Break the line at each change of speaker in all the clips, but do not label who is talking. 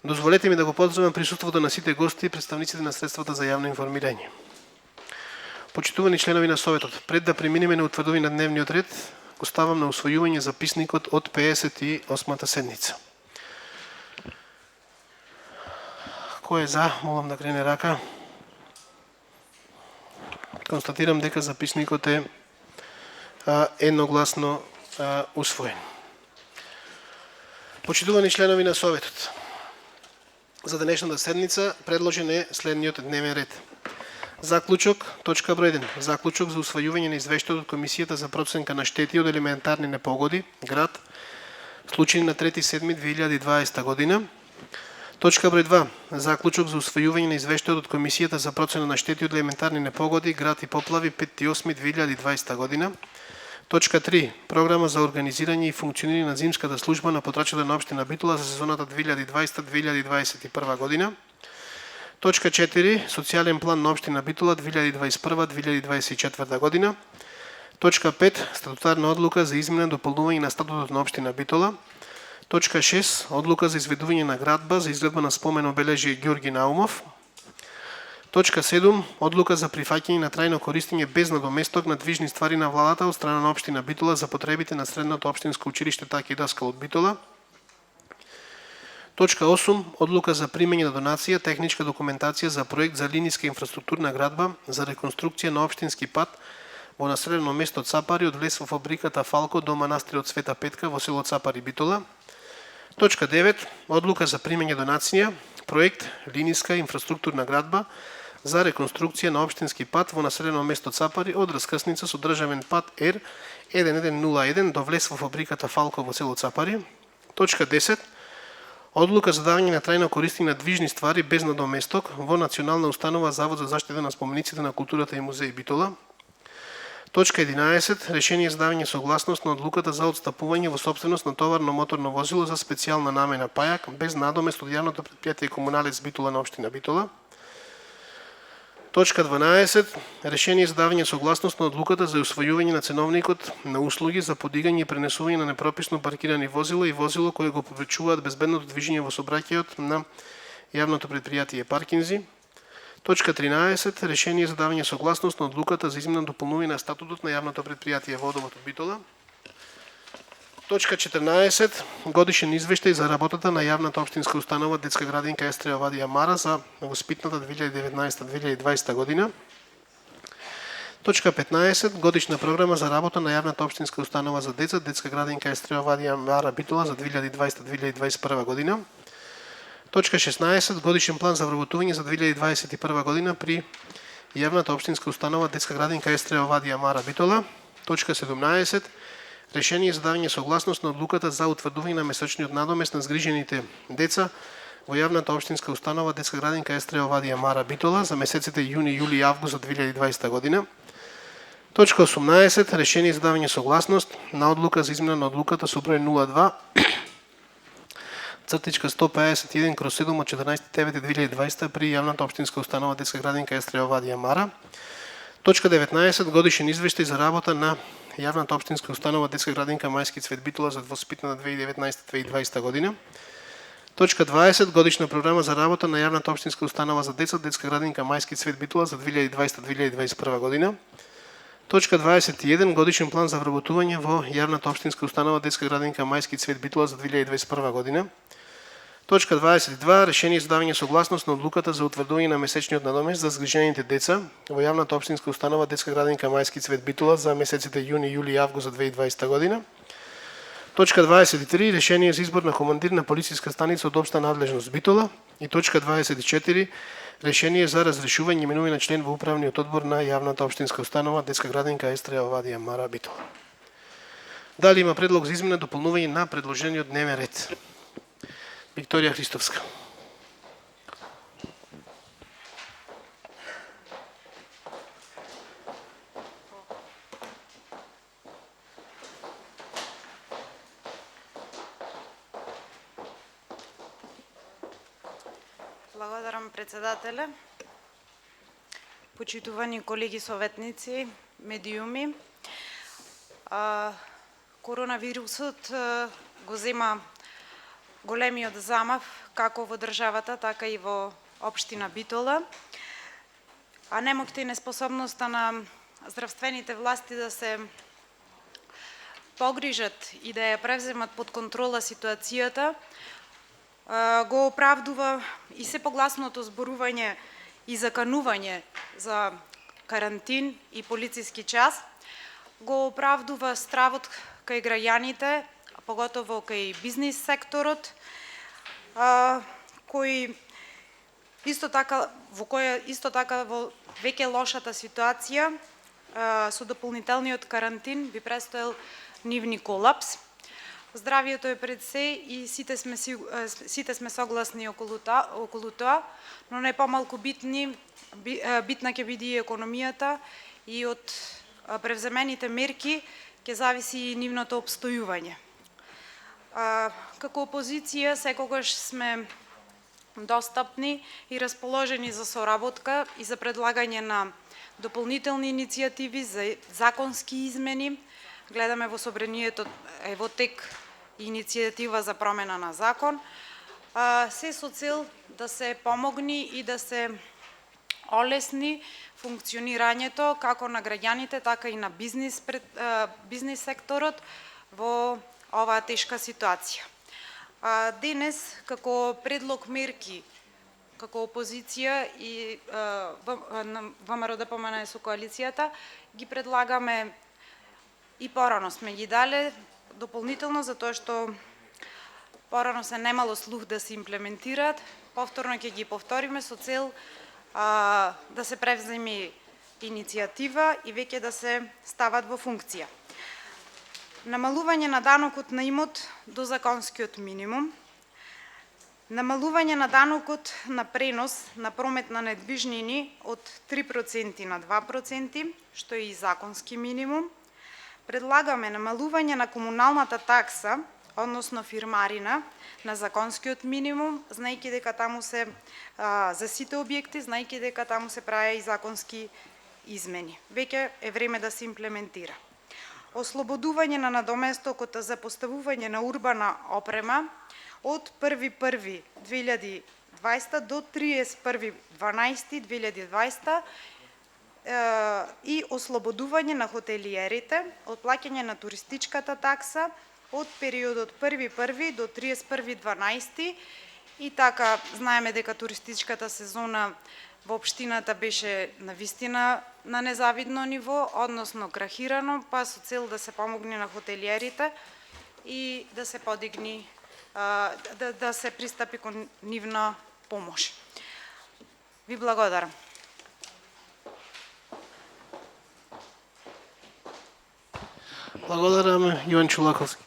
Дозволете ми да го поздравам присуството на сите гости и представниците на средствата за јавно информирање. Почитувани членови на Советот, пред да преминеме на утврдување на дневниот ред, го ставам на усвојување записникот од 58-та седница. Кој е за, молам да крене рака. Констатирам дека записникот е едногласно усвоен. Почитувани членови на Советот, за денешната седница предложен е следниот дневен ред. Заклучок, точка број 1. Заклучок за усвојување на извештајот од Комисијата за проценка на штети од елементарни непогоди, град, случаи на 3.7.2020 година. Точка број 2. Заклучок за усвојување на извештајот од Комисијата за процена на штети од елементарни непогоди, град и поплави 5.8.2020 година. Точка 3. Програма за организирање и функционирање на зимската служба на потрачата на општина Битола за сезоната 2020-2021 година. Точка 4. Социјален план на општина Битола 2021-2024 година. Точка 5. Статутарна одлука за измена и дополнување на статутот на општина Битола. Точка 6. Одлука за изведување на градба за изградба на спомен обележје Ѓорги Наумов. Точка 7. Одлука за прифаќање на трајно користење без надоместок на движни ствари на владата од страна на општина Битола за потребите на средното општинско училиште Таки Даскал од Битола. Точка 8. Одлука за примање на донација, техничка документација за проект за линиска инфраструктурна градба за реконструкција на општински пат во населено место Цапари од влез во фабриката Фалко до манастирот Света Петка во село Цапари Битола. Точка 9. Одлука за примање донација, проект линиска инфраструктурна градба за реконструкција на општински пат во населено место Цапари од раскрсница со државен пат Р1101 до влез во фабриката Фалко во село Цапари. Точка 10. Одлука за давање на трајно користење на движни ствари без надоместок во Национална установа Завод за заштита на спомениците на културата и музеј Битола. Точка 11. Решение за давање согласност на одлуката за отстапување во сопственост на товарно моторно возило за специјална намена пајак без надомест од јавното претпријатие Комуналец Битола на општина Битола. Точка 12. Решение за давање согласност на одлуката за усвојување на ценовникот на услуги за подигање и пренесување на непрописно паркирани возила и возило кое го попречуваат безбедното движење во сообраќајот на јавното претпријатие Паркинзи. Точка 13. Решение за давање согласност на одлуката за измена и дополнување на статутот на јавното претпријатие Водовод од Битола. Точка 14. Годишен извештај за работата на јавната општинска установа Детска градинка Естреја Вадија Мара за воспитната 2019-2020 година. Точка 15. Годишна програма за работа на јавната општинска установа за деца Детска градинка Естреја Вадија Мара Битола за 2020-2021 година. Точка 16. Годишен план за вработување за 2021 година при јавната општинска установа Детска градинка Естреја Вадија Мара Битола. Точка 17. Решение за давање согласност на одлуката за утврдување на месечниот надомест на згрижените деца во јавната општинска установа Детска градинка Естреја Вадија Мара Битола за месеците јуни, јули и август за 2020 година. Точка 18. Решение за давање согласност на одлука за измена на одлуката со број 02 цртичка 151/7 од 14.9.2020 при јавната општинска установа Детска градинка Естреја Вадија Мара. Точка 19. Годишен извештај за работа на јавната општинска установа Детска градинка Мајски цвет Битола за воспитната 2019-2020 година. Точка 20. Годишна програма за работа на јавната општинска установа за деца Детска градинка Мајски цвет Битола за 2020-2021 година. Точка 21. Годишен план за вработување во јавната општинска установа Детска градинка Мајски цвет Битола за 2021 година. Точка 22. Решение за давање согласност на одлуката за утврдување на месечниот надомест за згрижените деца во јавната општинска установа Детска градинка Мајски цвет Битола за месеците јуни, јули и август за 2020 година. Точка 23. Решение за избор на командир на полициска станица од општа надлежност Битола. И точка 24. Решение за разрешување и именување на член во управниот одбор на јавната општинска установа Детска градинка Естреја Вадија Мара Битола. Дали има предлог за измена и дополнување на предложениот дневен ред? Викторија Христовска.
Благодарам, председателе. Почитувани колеги советници, медиуми, коронавирусот го зема големиот замав како во државата, така и во општина Битола. А немокта и неспособноста на здравствените власти да се погрижат и да ја превземат под контрола ситуацијата, го оправдува и се погласното зборување и заканување за карантин и полициски час, го оправдува стравот кај граѓаните, поготово кај бизнис секторот, кој исто така во веќе лошата ситуација со дополнителниот карантин би престоел нивни колапс. Здравието е пред се и сите сме согласни околу тоа, но не помалку битна ќе биде и економијата и од превземените мерки ќе зависи и нивното обстојување. Како опозиција секогаш сме достапни и расположени за соработка и за предлагање на дополнителни иницијативи за законски измени. Гледаме во собранието е во тек иницијатива за промена на закон, се со цел да се помогни и да се олесни функционирањето како на граѓаните, така и на бизнис секторот во оваа тешка ситуација. Денес, како предлог мерки, како опозиција и ВМРО ДПМН со коалицијата, ги предлагаме и порано сме ги дале дополнително, затоа што порано се немало слух да се имплементираат. Повторно ќе ги повториме со цел да се превземе иницијатива и веќе да се стават во функција. Намалување на данокот на имот до законскиот минимум, намалување на данокот на пренос на промет на недвижнини од 3% на 2%, што е и законски минимум. Предлагаме намалување на комуналната такса, односно фирмарина, на законскиот минимум, знаејќи дека таму се за сите објекти, знаејќи дека таму се правеа и законски измени. Веќе е време да се имплементира. Ослободување на надоместокот за поставување на урбана опрема од 1.1.2020 до 31.12.2020 и ослободување на хотелиерите од плаќање на туристичката такса од периодот 1.1. до 31.12. И така, знаеме дека туристичката сезона во општината беше навистина на незавидно ниво, односно крахирано, па со цел да се помогне на хотелиерите и да се подигни, да се пристапи кон нивна помош. Ви благодарам.
Благодарам, Јован Чулаковски.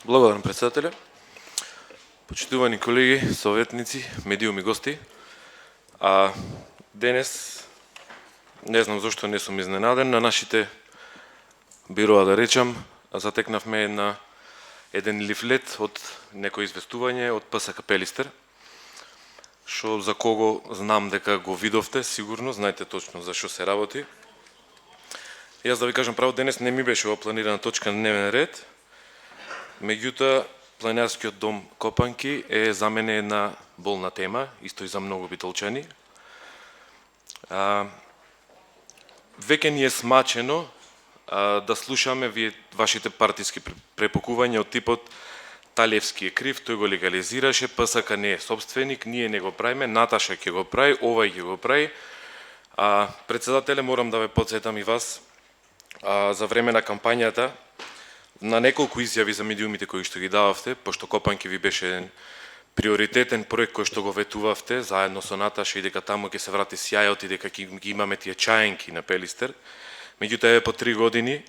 Благодарам, председателе. Почитувани колеги, советници, медиуми гости. Денес, не знам зошто не сум изненаден, на нашите бироа да речам, затекнавме еден лифлет од некој известување од ПСК Пелистер, што за кого знам дека го видовте, сигурно, знаете точно за што се работи. Јас да ви кажам право, денес не ми беше ова планирана точка на дневен ред, меѓутоа, планинарскиот дом Копанки е за мене една болна тема, исто и за многу битолчани. Веќе ни е смачено да слушаме вашите партиски препукувања од типот Талевски е крив, тој го легализираше, ПСК не е собственик, ние не го правиме, Наташа ќе го прави, овај ќе го прави. Председателе, морам да ве потсетам и вас за време на кампањата, на неколку изјави за медиумите кои што ги дававте, пошто Копанки ви беше приоритетен проект кој што го ветувавте заедно со Наташа и дека таму ќе се врати сјајот и дека ги имаме тие чаенки на Пелистер. Меѓутоа еве по 3 години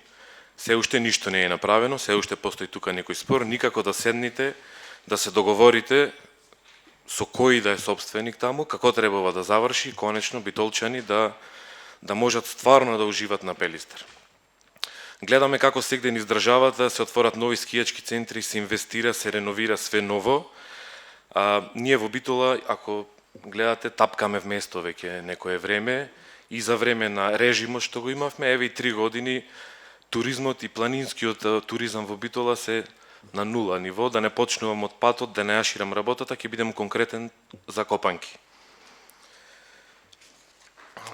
се уште ништо не е направено, се уште постои тука некој спор, никако да седнете, да се договорите со кој да е собственик таму, како требава да заврши, конечно битолчани да можат стварно да уживат на Пелистер. Гледаме како сегде низ државата се отворат нови скијачки центри, се инвестира, се реновира све ново, Ние во Битола, ако гледате, тапкаме вместо веќе некое време и за време на режимот што го имавме, еве и 3 години туризмот и планинскиот туризам во Битола се на нула ниво, да не почнувам од патот, да не ја ширам работата, ќе бидем конкретен за Копанки.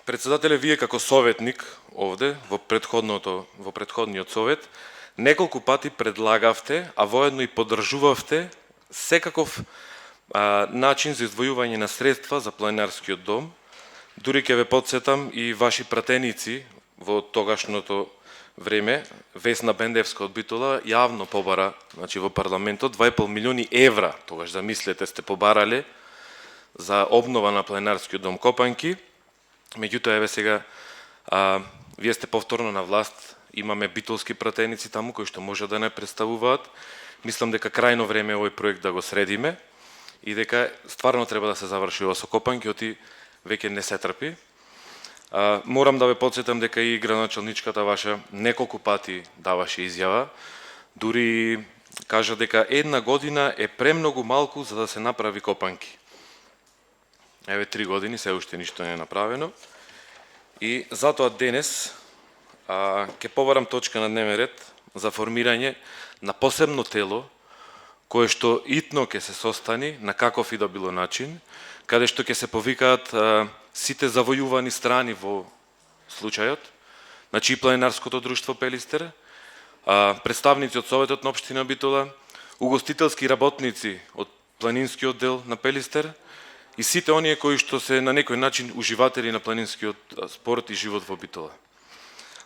Председателе, вие како советник овде, во претходниот совет, неколку пати предлагавте, а воедно и поддржувавте секаков начин за издвојување на средства за планинарскиот дом. Дури ќе ве подсетам и ваши пратеници во тогашното време, Весна Бендевска од Битола, јавно побара, значи во парламентот, 2,5 милиони евра, тогаш замислете, сте побарале за обнова на планинарскиот дом Копанки. Меѓутоа, еве сега, вие сте повторно на власт, имаме битолски пратеници таму кои што може да не представуваат. Мислам дека крајно време е овој проект да го средиме и дека стварно треба да се заврши ова со Копанки, оти веќе не се трпи. Морам да ве подсетам дека и градоначалничката ваша неколку пати даваше изјава, дури кажа дека една година е премногу малку за да се направи Копанки. Еве 3 години се уште ништо не е направено. И затоа денес ќе побарам точка на дневен ред за формирање на посебно тело кое што итно ќе се состани на каков и да било начин, каде што ќе се повикаат сите завојувани страни во случајот, значи и планинарското друштво Пелистер, представници од Советот на општина Битола, угостителски работници од планинскиот дел на Пелистер и сите оние кои што се на некој начин уживатели на планинскиот спорт и живот во Битола.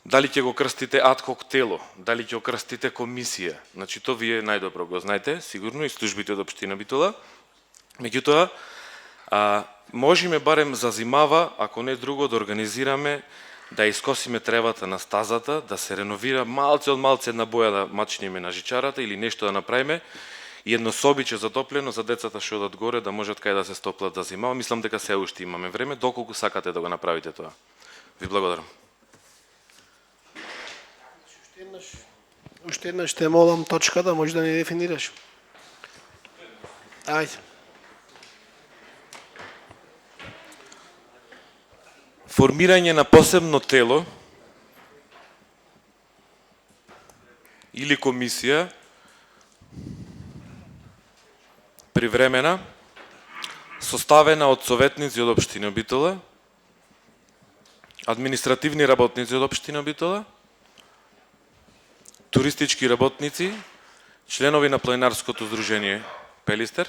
Дали ќе го крстите адхок тело, дали ќе го крстите комисија, значи то вие најдобро го знаете, сигурно и службите од општина Битола. Меѓутоа, можеме барем за зимава, ако не друго, да организираме, да искосиме тревата на стазата, да се реновира малце од малце една боја да мачниме на жичарата или нешто да направиме и едно собиче затоплено за децата што одат горе да можат кај да се стоплат да зимава. Мислам дека се уште имаме време, доколку сакате да го направите тоа. Ви благодарам.
Уште еднаш те молам точка да може да ни дефинираш. Ајде.
Формирање на посебно тело или комисија привремена составена од советници од општина Битола, административни работници од општина Битола, туристички работници, членови на планинарското здружение Пелистер,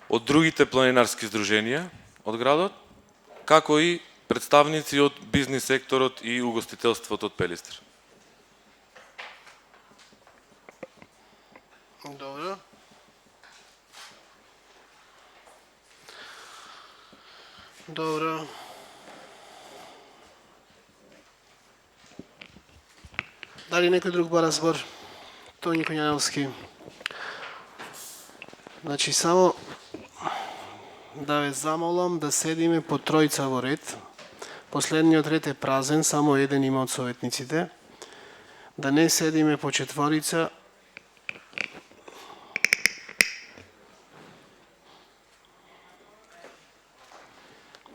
од другите планинарски здруженија од градот, како и представници од бизнис секторот и угостителството од Пелистер.
Добро. Добро. Дали некој друг бара збор? Тони Коњановски. Значи, само да ве замолам да седиме по тројца во ред. Последниот ред е празен, само еден има од советниците. Да не седиме по четворица.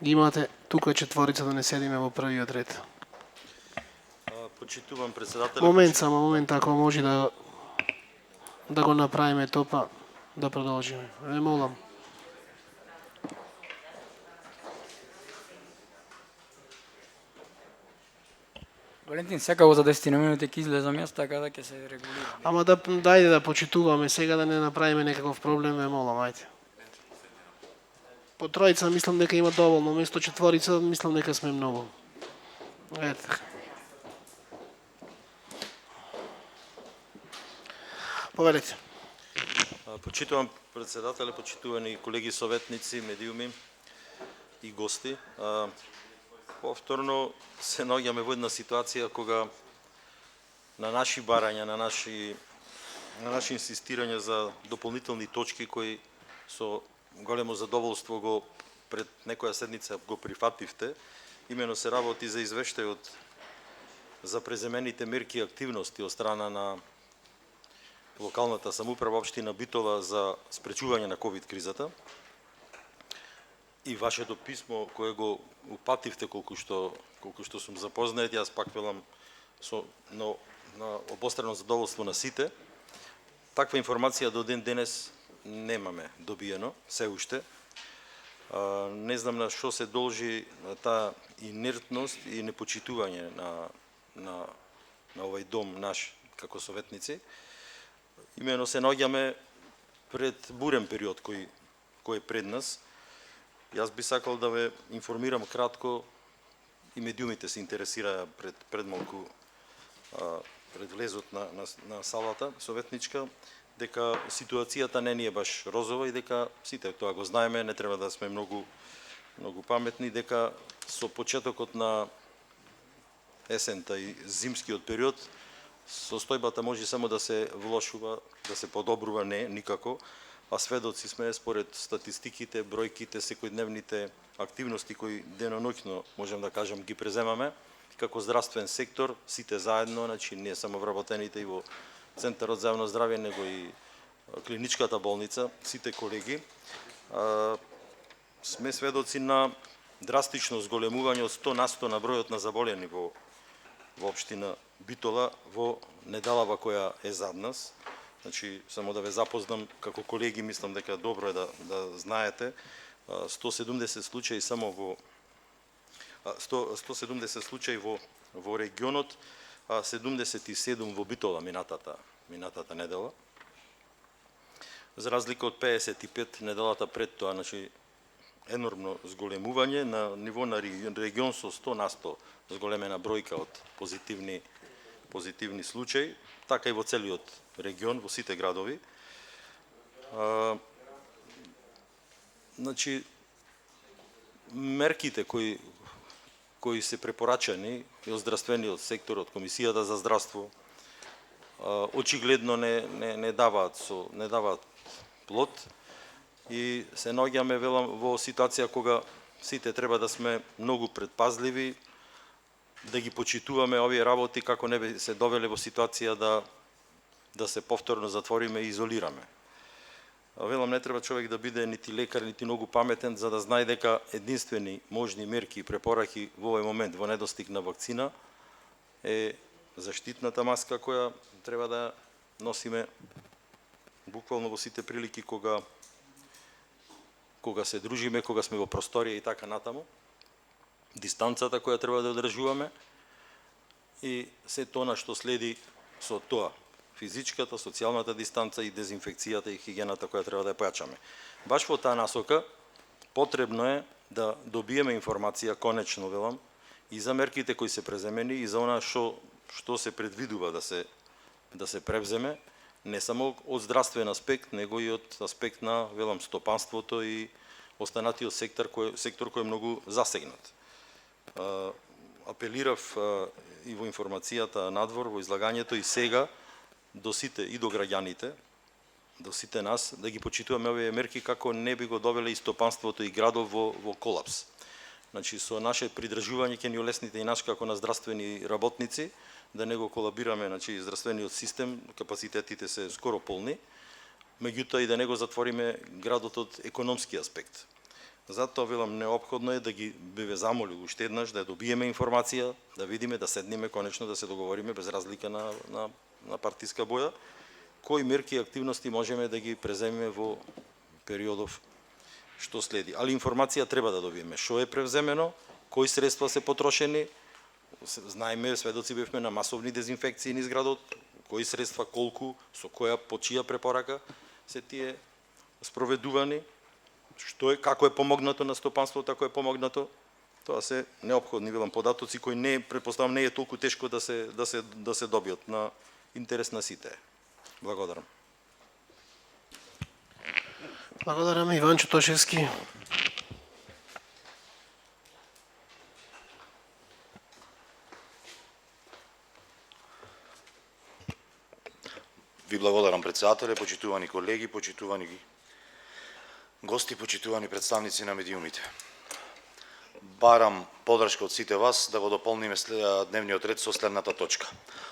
Имате тука четворица да не седиме во првиот ред.
Почитувам председател.
Момент, ако може да го направиме топа, да продолжиме. Ве молам.
Валентин, секако за 10 минути ќе излезам јас, така да ќе се регулира.
Ама да дајде да почитуваме сега, да не направиме некаков проблем, ве молам, ајде. По тројца мислам дека има доволно, место четворица мислам дека сме многу. Ете. Повелете.
Почитувам председателе, почитувани колеги советници, медиуми и гости. Повторно се наоѓаме во една ситуација кога на наши барања, на наши инсистирања за дополнителни точки кои со големо задоволство го пред некоја седница го прифативте, имено се работи за извештајот за преземените мерки и активности од страна на локалната самоуправа општина Битола за спречување на ковид кризата и вашето писмо кое го упативте колку што сум запознат, јас пак велам на обострано задоволство на сите. Таква информација до ден денес немаме добиено, се уште. Не знам на што се должи таа инертност и непочитување на овој дом наш како советници. Имено се наоѓаме пред бурен период кој е пред нас. Јас би сакал да ве информирам кратко, и медиумите се интересираа пред малку пред влезот на салата советничка, дека ситуацијата не ни е баш розова и дека сите тоа го знаеме, не треба да сме многу паметни, дека со почетокот на есента и зимскиот период состојбата може само да се влошува, да се подобрува, не никако, а сведоци сме според статистиките, бројките, секојдневните активности кои деноноќно, можем да кажам, ги преземаме како здравствен сектор, сите заедно, значи не само вработените и во Центарот за јавно здравје, него и клиничката болница, сите колеги, сме сведоци на драстично зголемување од 100% на бројот на заболени во општина Битола во неделава која е зад нас. Значи, само да ве запознам како колеги, мислам дека добро е да знаете, 170 случаи само во 170 случаи во регионот, 77 во Битола минатата недела. За разлика од 55 неделата пред тоа, значи енормно зголемување на ниво на регион со 100% зголемена бројка од позитивни случаи, така и во целиот регион, во сите градови. Значи, мерките кои се препорачани и од здравствениот сектор, од Комисијата за здравство, очигледно не даваат плод и се наоѓаме, велам, во ситуација кога сите треба да сме многу предпазливи, да ги почитуваме овие работи како не би се довеле во ситуација да се повторно затвориме и изолираме. Велам, не треба човек да биде нити лекар, нити многу паметен за да знае дека единствени можни мерки и препораки во овој момент во недостиг на вакцина е заштитната маска која треба да носиме буквално во сите прилики кога се дружиме, кога сме во просторија и така натаму, дистанцата која треба да одржуваме и се тоа што следи со тоа, физичката, социјалната дистанца и дезинфекцијата и хигиената која треба да ја појачаме. Баш во таа насока потребно е да добиеме информација, конечно велам, и за мерките кои се преземени и за она што се предвидува да се превземе, не само од здравствен аспект, него и од аспект на, велам, стопанството и останатиот сектор кој е многу засегнат. Апелирав и во информацијата надвор, во излагањето и сега до сите и до граѓаните, до сите нас, да ги почитуваме овие мерки како не би го довеле и стопанството и градов во колапс. Значи, со наше придржување ќе ни олесните и наш како на здравствени работници, да не го колабираме, значи, здравствениот систем, капацитетите се скоро полни, меѓутоа и да не го затвориме градот од економски аспект. Затоа, велам, неопходно е да ги бе замолил уште еднаш, да добиеме информација, да видиме, да седниме, конечно да се договориме без разлика на партиска боја, кои мерки и активности можеме да ги преземеме во периодов што следи. Али информација треба да добиеме. Што е превземено, кои средства се потрошени, знаеме, сведоци бевме на масовни дезинфекции низ градот, кои средства, колку, со која, по чија препорака се тие спроведувани, како е помогнато на стопанството, ако е помогнато, тоа се неопходни, велам, податоци кои не, претпоставам, не е толку тешко да се добиат на интерес на сите. Благодарам.
Благодарам, Иванчо Тошевски.
Ви благодарам, председателе, почитувани колеги, почитувани гости, почитувани представници на медиумите. Барам подршка од сите вас да го дополниме дневниот ред со следната точка.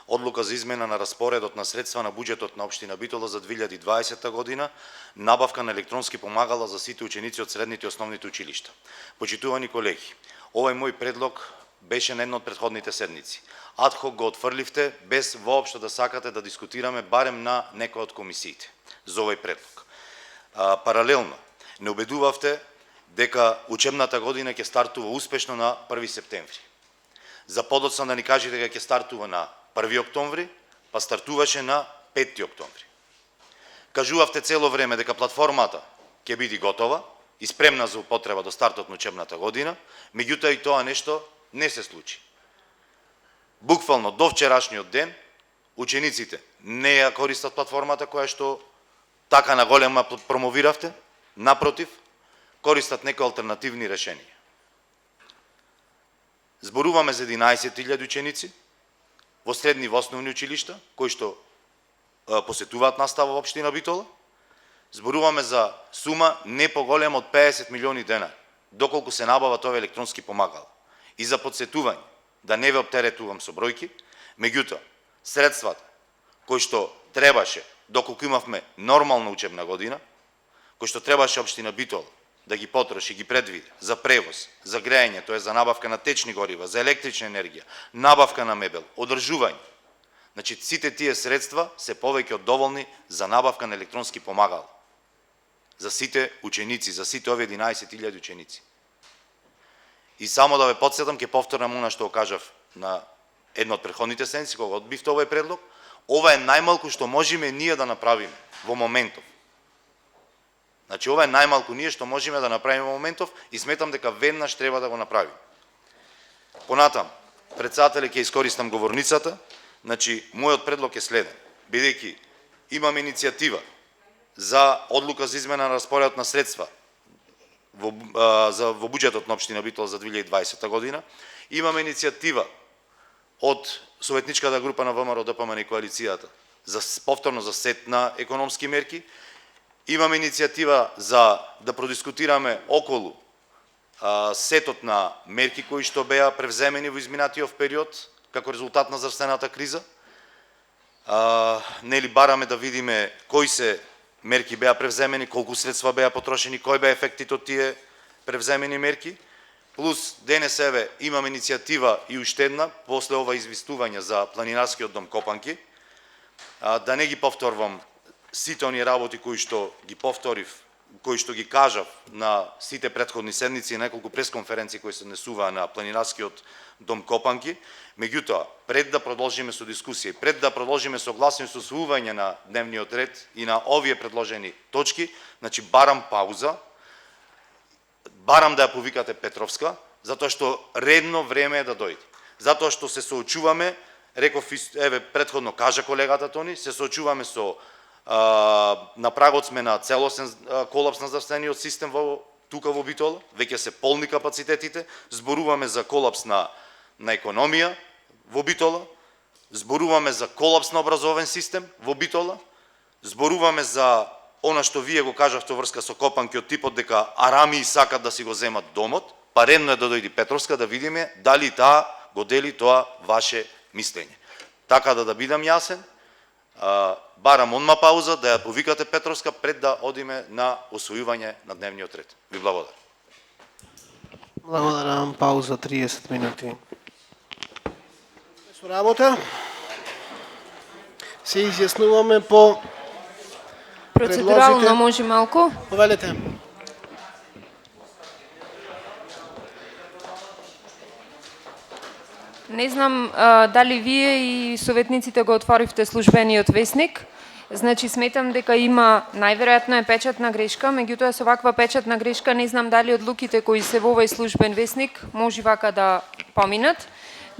Одлука за измена на распоредот на средства на буџетот на општина Битола за 2020 година, набавка на електронски помагала за сите ученици од средните и основните училишта. Почитувани колеги, овој мој предлог беше на една од претходните седници. Адхок го отфрливте без воопшто да сакате да дискутираме барем на некој од комисиите за овој предлог. Паралелно, не убедувавте дека учебната година ќе стартува успешно на 1 септември. За подоцна да ни кажете дека ќе стартува на 1 октомври, па стартуваше на 5 октомври. Кажувавте цело време дека платформата ќе биде готова и спремна за употреба до стартот на учебната година, меѓутоа и тоа нешто не се случи. Буквално до вчерашниот ден учениците не ја користат платформата која што така на голема промовиравте, напротив, користат некои алтернативни решенија. Зборуваме за 11.000 ученици во средни и во основни училишта, кои што посетуваат настава во општина Битола. Зборуваме за сума не поголема од 50 милиони денари, доколку се набават овие електронски помагала. И за подсетување, да не ве оптеретувам со бројки, меѓутоа, средствата кои што требаше, доколку имавме нормална учебна година, кои што требаше општина Битола да ги потроши, ги предвиди за превоз, за грејење, тоа е за набавка на течни горива, за електрична енергија, набавка на мебел, одржување. Значи, сите тие средства се повеќе од доволни за набавка на електронски помагала. За сите ученици, за сите овие 11.000 ученици. И само да ве подсетам, ќе повторам она што го кажав на една од претходните седници, кога одбивте овој предлог, ова е најмалку што можеме ние да направиме во моментов. Значи, ова е најмалку ние што можеме да направиме во моментов и сметам дека веднаш треба да го направиме. Понатам, председателе, ќе искористам говорницата. Значи, мојот предлог е следен. Бидејќи имаме иницијатива за одлука за измена на распоредот на средства во буџетот на општина Битола за 2020 година, имаме иницијатива од советничката група на ВМРО, ДПМН и коалицијата за повторно за сет на економски мерки. Имаме иницијатива за да продискутираме околу сетот на мерки кои што беа превземени во изминатиот период како резултат на здравствената криза. Нели бараме да видиме кои се мерки беа превземени, колку средства беа потрошени, кој беа ефектите од тие превземени мерки. Плюс денесеве имаме иницијатива и уште една после ова известување за планинарскиот дом Копанки. Да не ги повторвам сите оние работи кои што ги повторив, кои што ги кажав на сите претходни седници и неколку пресконференции кои се однесуваа на планинарскиот дом Копанки. Меѓутоа, пред да продолжиме со дискусија, пред да продолжиме со гласни со усвојување на дневниот ред и на овие предложени точки, значи барам пауза, барам да ја повикате Петровска, затоа што редно време е да дојде. Затоа што се соочуваме, реков, еве, претходно кажа колегата Тони, се соочуваме со на прагот сме на целосен колапс на здравствениот систем тука во Битола, веќе се полни капацитетите, зборуваме за колапс на економија во Битола, зборуваме за колапс на образовен систем во Битола, зборуваме за она што вие го кажавте врска со Копанки од типот дека арамии сакат да си го земат домот, па редно е да дојде Петровска да видиме дали таа го дели тоа ваше мислење. Така да бидам јасен, барам онма пауза да ја повикате Петровска пред да одиме на усвојување на дневниот ред. Ви благодарам.
Благодарам. Пауза 30 минути. Со работа се изјаснуваме по
Процедурално може малку?
Повелете.
Не знам дали вие и советниците го отворивте службениот весник. Значи сметам дека има најверојатно е печатна грешка, меѓутоа со ваква печатна грешка не знам дали одлуките кои се во овој службен весник може вака да поминат,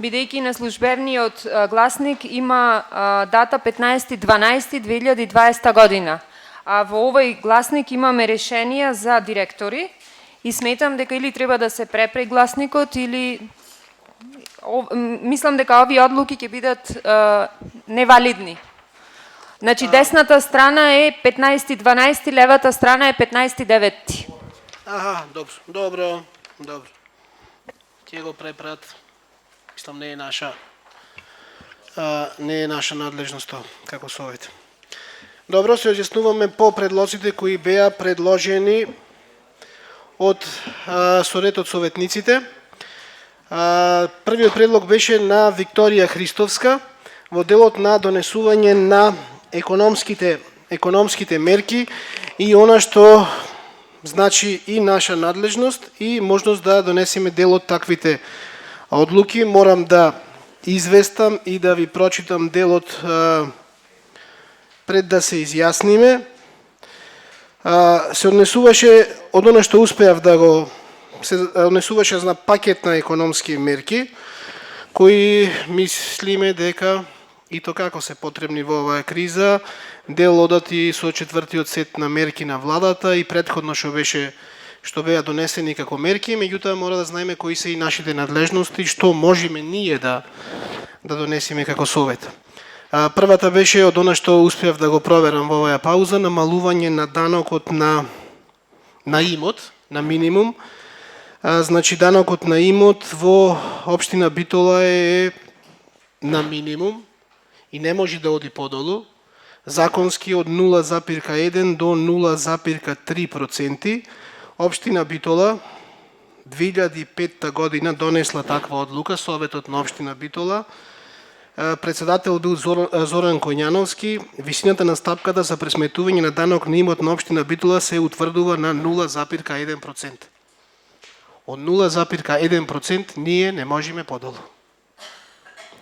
бидејќи на службениот гласник има дата 15.12.2020 година. А во овој гласник имаме решенија за директори и сметам дека или треба да се препре гласникот или мислам дека овие одлуки ќе бидат невалидни. Значи десната страна е 15.12, левата страна е 15.9.
Аха, добро. тие го препрат. Мислам, не е наша надлежност тоа, како совет. Добро, се изјаснуваме по предлозите кои беа предложени од Советот советниците. Првиот предлог беше на Викторија Христовска во делот на донесување на економските мерки и она што значи и наша надлежност и можност да донесеме дел од таквите одлуки. Морам да известам и да ви прочитам делот пред да се изјасниме. Се однесуваше од она што успеав да го се однесуваше на пакет на економски мерки кои мислиме дека и то како се потребни во оваа криза, дел одат и со четвртиот сет на мерки на владата и претходно што беа донесени како мерки, меѓутоа мора да знаеме кои се и нашите надлежности, што можеме ние да донесеме како совет. Првата беше од она што успеав да го проверам во оваа пауза, намалување на данокот на имот, на минимум. Значи данокот на имот во општина Битола е на минимум и не може да оди подолу. Законски од 0,1 до 0,3%. Општина Битола 2005 година донесла таква одлука, Советот на општина Битола. Председател бил Зоран Коњановски. Висината на стапката за пресметување на данок на имот на општина Битола се утврдува на 0,1%. Од 0,1% ние не можеме подолу.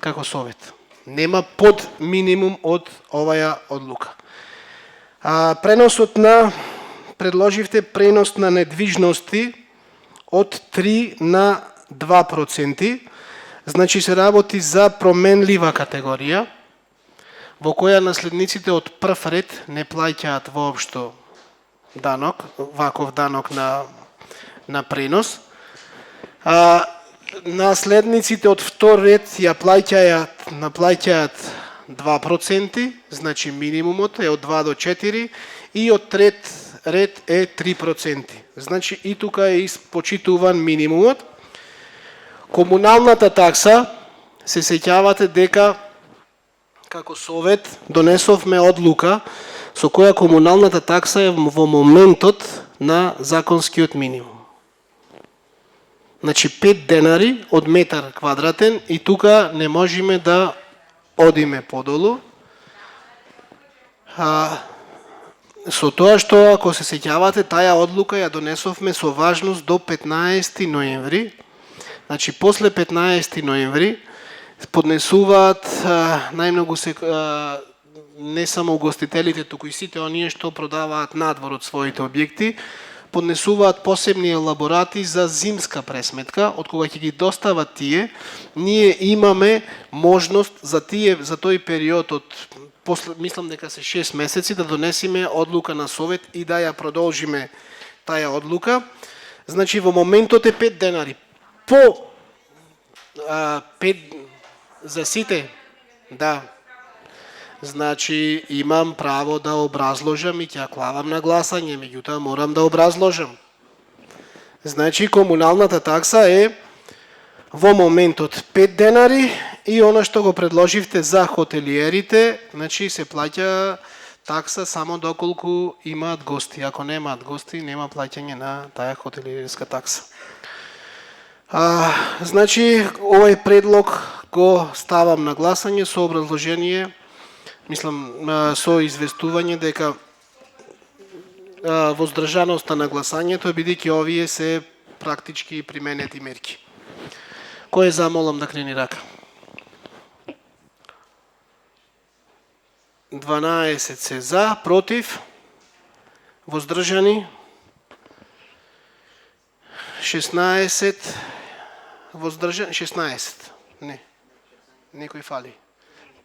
Како совет. Нема под минимум од оваа одлука. Предложивте пренос на недвижности од 3 на 2%. Значи се работи за променлива категорија, во која наследниците од прв ред не плаќаат воопшто данок, ваков данок на пренос. Наследниците од втор ред ја наплаќаат 2%, значи минимумот е од 2 до 4 и од трет ред е 3%. Значи и тука е испочитуван минимумот. Комуналната такса, се сеќавате дека како совет донесовме одлука со која комуналната такса е во моментот на законскиот минимум. Значи 5 денари од метар квадратен и тука не можеме да одиме подолу. Со тоа што, ако се сеќавате, таа одлука ја донесовме со важност до 15 ноември. Значи, после 15 ноември поднесуваат најмногу не само угостителите, туку и сите оние што продаваат надвор од своите објекти, поднесуваат посебни елаборати за зимска пресметка, од кога ќе ги достават тие, ние имаме можност за тој период од мислам дека се 6 месеци да донесеме одлука на совет и да ја продолжиме таа одлука. Значи во моментот е 5 денари. По 5 за сите, да. Значи имам право да образложам и ќе клавам на гласање, меѓутоа морам да образложам. Значи комуналната такса е во моментот 5 денари и она што го предложивте за хотелиерите, значи се плаќа такса само доколку имаат гости. Ако немаат гости, нема плаќање на таа хотелиерска такса. Значи овој предлог го ставам на гласање со образложение, мислам со известување дека воздржаноста на гласањето, бидејќи овие се практички применети мерки. Кој е за, молам да крени рака. 12 се за, против, воздржани, 16, воздржани, 16, не, некој фали.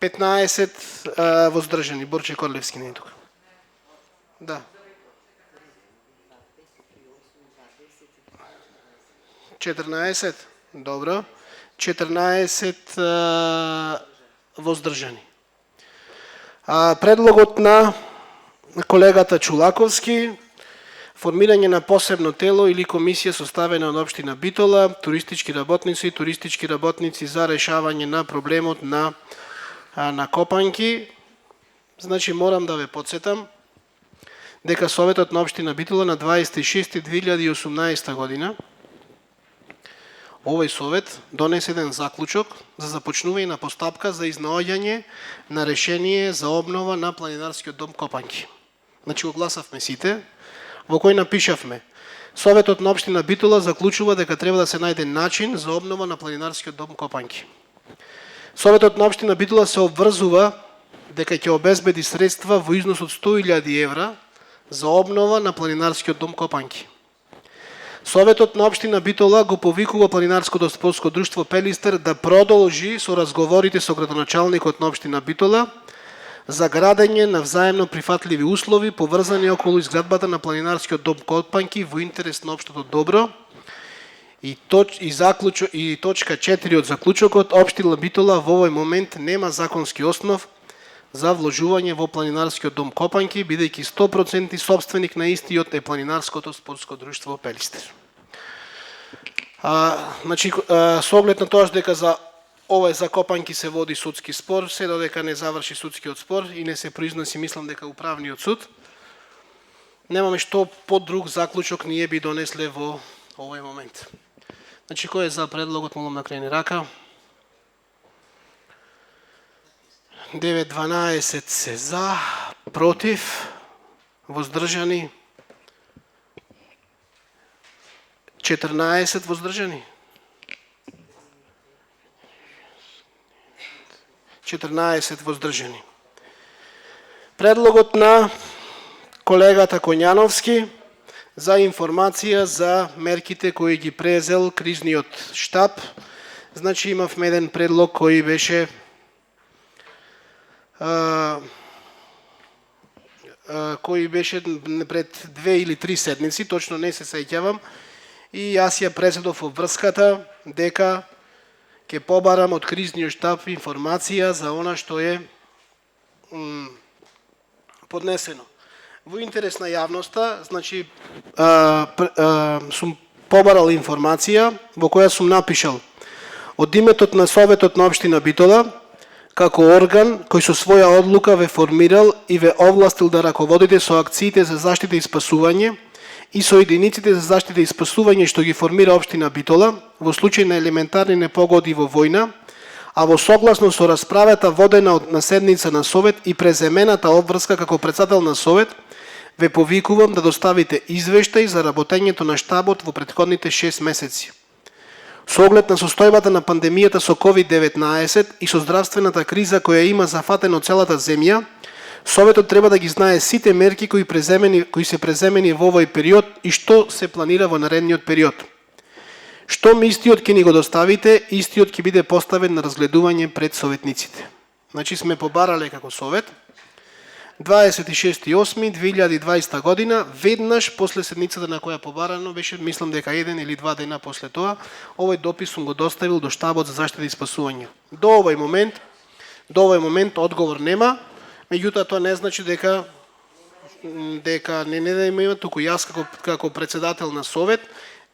15 воздржани, Борче Корлевски не е тука. Да. 14, добро. 14 воздржани. Предлогот на колегата Чулаковски, формирање на посебно тело или комисија составена од општина Битола, туристички работници за решавање на проблемот на Копанки. Значи, морам да ве подсетам дека Советот на општина Битола на 26.2018 година овој совет донесе еден заклучок за започнување на постапка за изнаоѓање на решение за обнова на планинарскиот дом Копанки. Значи, го гласавме сите, во кој напишавме: Советот на општина Битола заклучува дека треба да се најде начин за обнова на планинарскиот дом Копанки. Советот на општина Битола се обврзува дека ќе обезбеди средства во износ од 100.000 евра за обнова на планинарскиот дом Копанки. Советот на општина Битола го повикува Планинарското спортско друштво Пелистер да продолжи со разговорите со градоначалникот на општина Битола за градење на взаемно прифатливи услови поврзани околу изградбата на планинарскиот дом Копанки во интерес на општото добро. И точка 4 од заклучокот: општина Битола во овој момент нема законски основ за вложување во планинарскиот дом Копанки, бидејќи 100% собственик на истиот е Планинарското спортско друштво Пелистер. Значи, со оглед на тоа дека за Копанки се води судски спор, се додека не заврши судскиот спор и не се произнеси, мислам дека управниот суд, немаме што подруг заклучок ние би донесле во овој момент. Значи, кој е за предлогот, молам да крени рака. 9-12 се за, против, воздржани, 14 воздржани. 14 воздржани. Предлогот на колегата Коњановски за информација за мерките кои ги презел кризниот штаб. Значи, имавме еден предлог кој беше пред 2 или 3 седмици, точно не се сеќавам, и јас ја преседов во врската дека ќе побарам од кризниот штаб информација за она што е поднесено. Во интерес на јавноста, значи, сум побарал информација во која сум напишал: од името на Советот на општина Битола, како орган кој со своја одлука ве формирал и ве овластил да раководите со акциите за заштита и спасување и со единиците за заштита и спасување што ги формира општина Битола во случај на елементарни непогоди во војна, а во согласно со расправата водена на седница на Совет и преземената обврска како председател на Совет, ве повикувам да доставите извештај за работењето на штабот во претходните 6 месеци. Со оглед на состојбата на пандемијата со COVID-19 и со здравствената криза која има зафатено целата земја, Советот треба да ги знае сите мерки кои се преземени во овој период и што се планира во наредниот период. Штом истиот ќе ни го доставите, истиот ќе биде поставен на разгледување пред советниците. Значи, сме побарале како Совет 26.8.2020 година, веднаш после седницата на која побарано беше, мислам дека 1 или 2 дена после тоа, овој допис сум го доставил до штабот за заштита и спасување. До овој момент одговор нема, меѓутоа тоа не значи дека не да има, туку јас како председател на Совет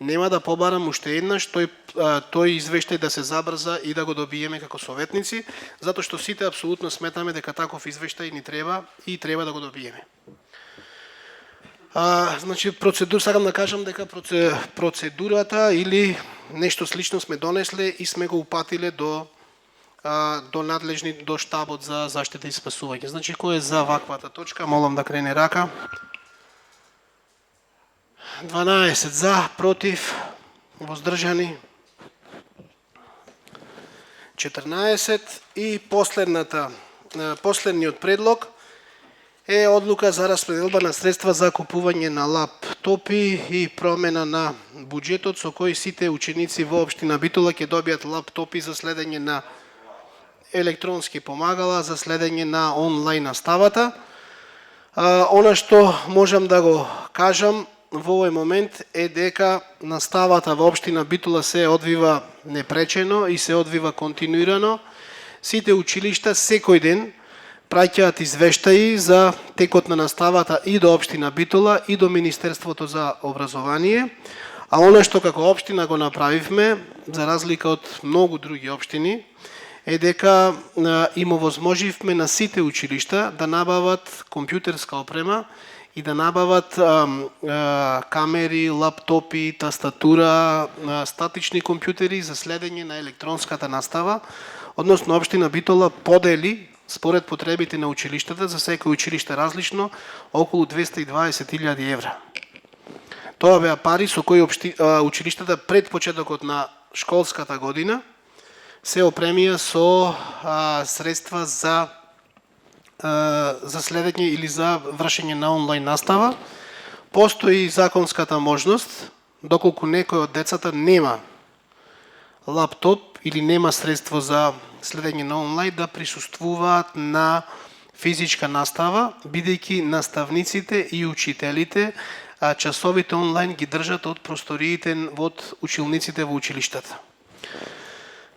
нема да побарам уште еднаш тој извештај да се забрза и да го добиеме како советници, затоа што сите апсолутно сметаме дека таков извештај ни треба и треба да го добиеме. Значи, сакам да кажам дека процедурата или нешто слично сме донесле и сме го упатиле до надлежни, до штабот за заштита и спасување. Значи, кој е за ваквата точка, молам да крене рака. 12 за, против, воздржани 14 и последниот предлог е одлука за распределба на средства за купување на лаптопи и промена на буџетот со кој сите ученици во општина Битола ќе добијат лаптопи за следење на електронски помагала, за следење на онлайн наставата. Она што можам да го кажам во овој момент е дека наставата во општина Битола се одвива непречено и се одвива континуирано. Сите училишта секој ден праќаат извештаи за текот на наставата и до општина Битола и до Министерството за образование. А оно што како општина го направивме, за разлика од многу други општини, е дека им овозможивме на сите училишта да набават компјутерска опрема и да набават камери, лаптопи, тастатура, статични компјутери за следење на електронската настава, односно општина Битола подели според потребите на училиштата, за секој училиште различно, околу 220.000 евра. Тоа беа пари со кои училиштата пред почетокот на школската година се опремија со средства за следење или за вршење на онлайн настава. Постои законската можност, доколку некој од децата нема лаптоп или нема средство за следење на онлайн, да присуствуваат на физичка настава, бидејќи наставниците и учителите часовите онлайн ги држат од просториите од училниците во училиштата.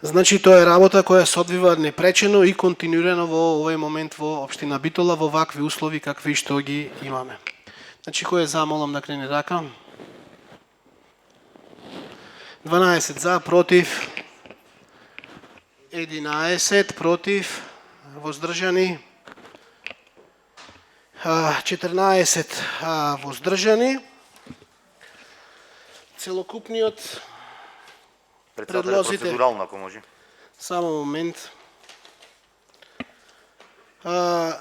Значи, тоа е работа која се одвива непречено и континуирано во овој момент во општина Битола во вакви услови какви што ги имаме. Значи, кој е за, молам да крени рака. 12 за, против 11, против, воздржани 14 воздржани. Целокупниот
Председател, процедурално, ако може.
Само момент.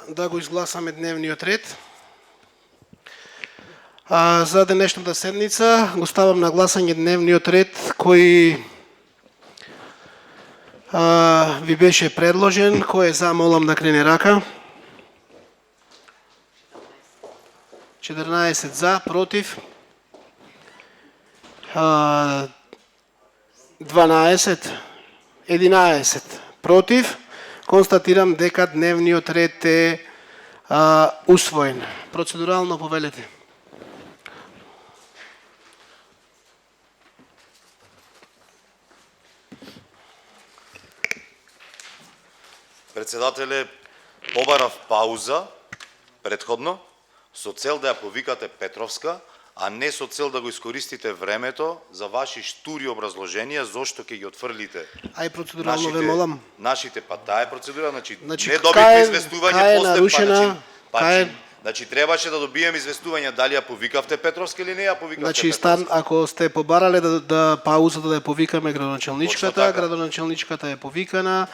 Да го изгласаме дневниот ред. За денешната седница го ставам на гласање дневниот ред кој ви беше предложен. Кој е за, молам да крене рака. 14 за, против 12, 11 против. Констатирам дека дневниот ред е усвоен. Процедурално повелете.
Председателе, побарав пауза предходно со цел да ја повикате Петровска, а не со цел да го искористите времето за ваши штури образложенија зошто ќе ги отфрлите.
Ај процедурално ве молам.
Нашите, па таа е процедура, значи
Значи,
не добивме
кај
известување
е
после
нарушена,
значи требаше да добиеме известување дали ја повикавте Петровска или не ја повикавте
Значи,
Петровска.
ако сте побарале да паузата да ја повикаме
Точно
градоначалничката,
така.
градоначалничката е повикана.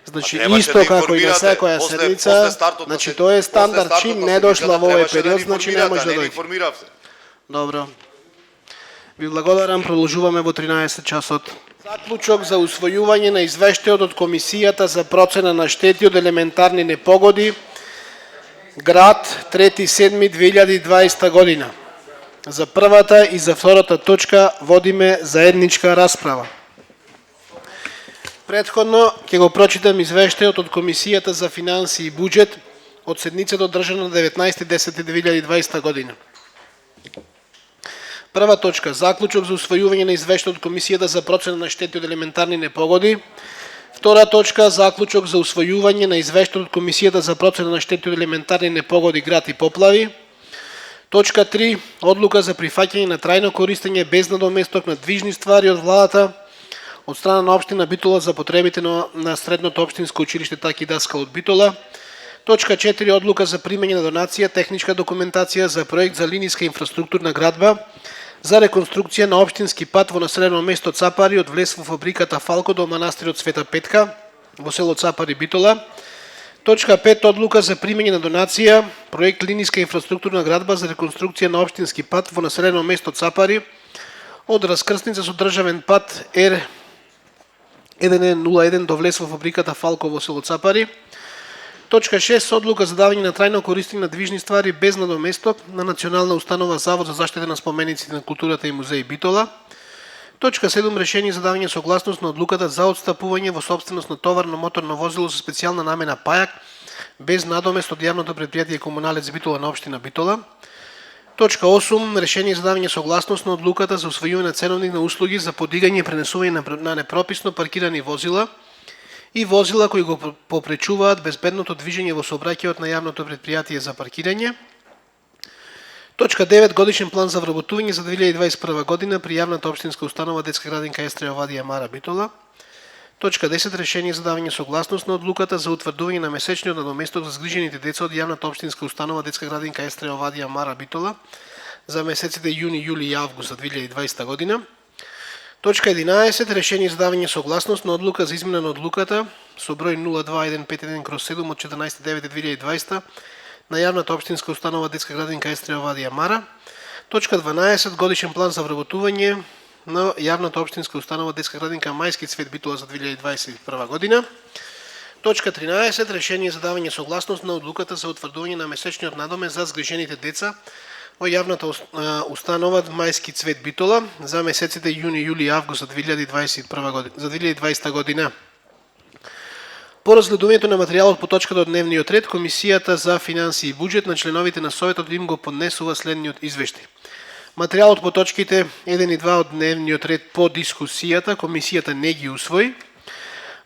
Значи,
требаше
исто
да
како и на
информирате
секоја
после
седница,
стартот на
значи тоа е стандард,
после
чим
стартот
не
на
дошла во овој
требаше
период,
ни
значи не
информирате,
може
а
да
не ни
дојде.
информиравте.
Добро. Ви благодарам, продолжуваме во 13 часот. Заклучок за усвојување на извештајот од Комисијата за процена на штети од елементарни непогоди, град 3.7.2020 година. За првата и за втората точка водиме заедничка расправа. Претходно ќе го прочитам извештајот од Комисијата за финансии и буџет од седницата одржана на 19.10.2020 година. Прва точка, заклучок за усвојување на извештај од Комисијата за процена на штети од елементарни непогоди. Втора точка, заклучок за усвојување на извештај од Комисијата за процена на штети од елементарни непогоди, град и поплави. Точка 3, одлука за прифаќање на трајно користење без надоместок на движни ствари од владата од страна на општина Битола за потребите на средното општинско училиште Таки Даскал од Битола. Точка 4, одлука за примање на донација, техничка документација за проект за линиска инфраструктурна градба за реконструкција на општински пат во населено место Цапари од влез во фабриката Фалко до манастирот Света Петка во село Цапари, Битола. Точка 5, одлука за примање на донација, проект линиска инфраструктурна градба за реконструкција на општински пат во населено место Цапари од раскрсница со државен пат R1101 до влез во фабриката Фалко во село Цапари. Точка 6, одлука за давање на трајно користење на движни ствари без надоместок на Национална установа Завод за заштита на спомениците на културата и музеј Битола. Точка 7, решение за давање согласност на одлуката за отстапување во собственост на товарно моторно возило со специјална намена пајак без надомест од јавното претпријатие Комуналец Битола на општина Битола. Точка 8, решение за давање согласност на одлуката за усвојување на ценовник на услуги за подигање и пренесување на непрописно паркирани возила и возила кои го попречуваат безбедното движење во сообраќајот на јавното претпријатие за паркирање. Точка 9. Годишен план за вработување за 2021 година при јавната општинска установа Детска градинка Естреја Овадија Мара Битола. Точка 10. Решение за давање согласност на одлуката за утврдување на месечниот надоместок за згрижените деца од јавната општинска установа Детска градинка Естреја Овадија Мара Битола за месеците јуни, јули и август за 2020 година. Точка 11. Решение за давање согласност на одлука за измена на одлуката со број 02151/7 од 14.9.2020 на јавната општинска установа Детска градинка Естреја Овадија Мара. Точка 12. Годишен план за вработување на јавната општинска установа Детска градинка Мајски Цвет Битола за 2021 година. Точка 13. Решение за давање согласност на одлуката за утврдување на месечниот надомест за згрижените деца во јавната установа Мајски Цвет Битола за месеците јуни, јули и август за 2020 година. По разгледувањето на материјалот по точката од дневниот ред, Комисијата за финансии и буџет на членовите на Советот им го поднесува следниот извештај. Материјалот по точките 1 и 2 од дневниот ред по дискусијата, Комисијата не ги усвои.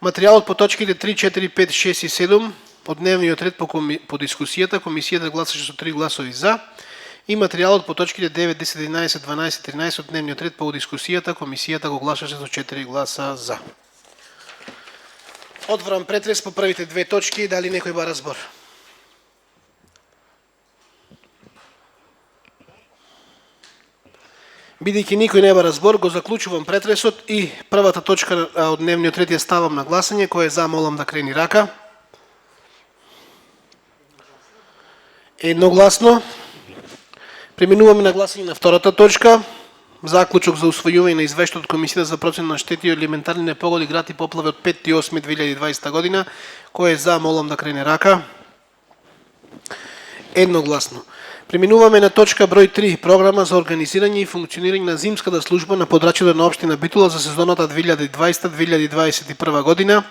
Материјалот по точките 3, 4, 5, 6 и 7 од дневниот ред по дискусијата, Комисијата гласаше со 3 гласови за. И материјалот по точките 9, 10, 11, 12, 13 од дневниот ред по дискусијата, Комисијата го гласаше со 4 гласа за. Отварам претрес по првите две точки, дали некој бара збор? Бидејќи никој не бара збор, го заклучувам претресот и првата точка од дневниот ред ја ставам на гласање. Кој е за, молам да крени рака. Едногласно. Преминуваме на гласање на втората точка. Заклучок за усвојување на извештај од Комисијата за процена на штети од елементарни непогоди, град и поплави од 5.8.2020 година. Кој е за, молам да крене рака. Едногласно. Преминуваме на точка број 3. Програма за организирање и функционирање на зимската служба на подрачјето на општина Битола за сезоната 2020-2021 година.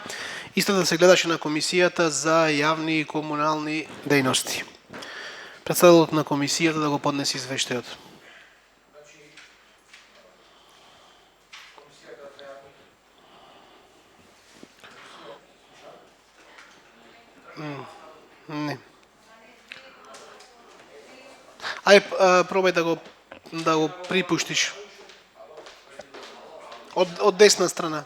Истата се гледаше на Комисијата за јавни и комунални дејности. Председателот на Комисијата да го поднесе извештајот. Не. Пробај да го припуштиш. Од десна страна.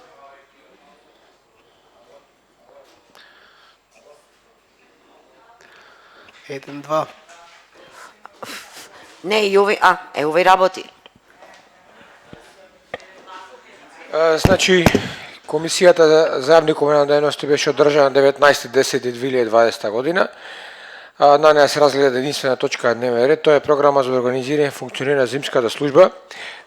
Еден, два.
Не, и овој, овој работи.
Значи, Комисијата за јавни комунални дејности беше одржана 19.10.2020 година. На неја се разгледа единствена точка на дневен ред, тоа е програма за организирање и функционирање на зимската служба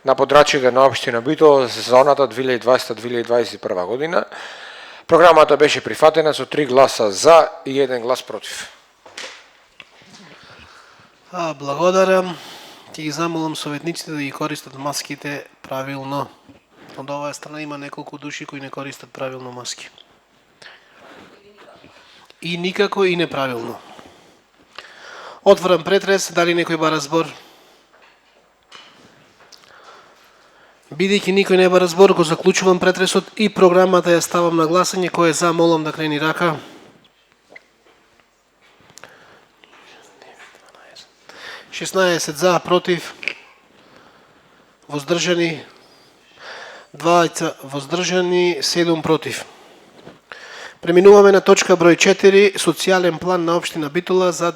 на подрачјето на општина Битола за сезоната 2020-2021 година. Програмата беше прифатена со 3 гласа за и 1 глас против.
Благодарам. Ќе ги замолам советниците да ги користат маските правилно. Од оваа страна има неколку души кои не користат правилно маски. И никако и неправилно. Отворам претрес, дали некој бара збор? Бидејќи никој не бара збор, го заклучувам претресот и програмата ја ставам на гласање. Кој е за, молам да крени рака. 16 за, против, воздржани, 2 воздржани, 7 против. Преминуваме на точка број 4, социјален план на општина Битола за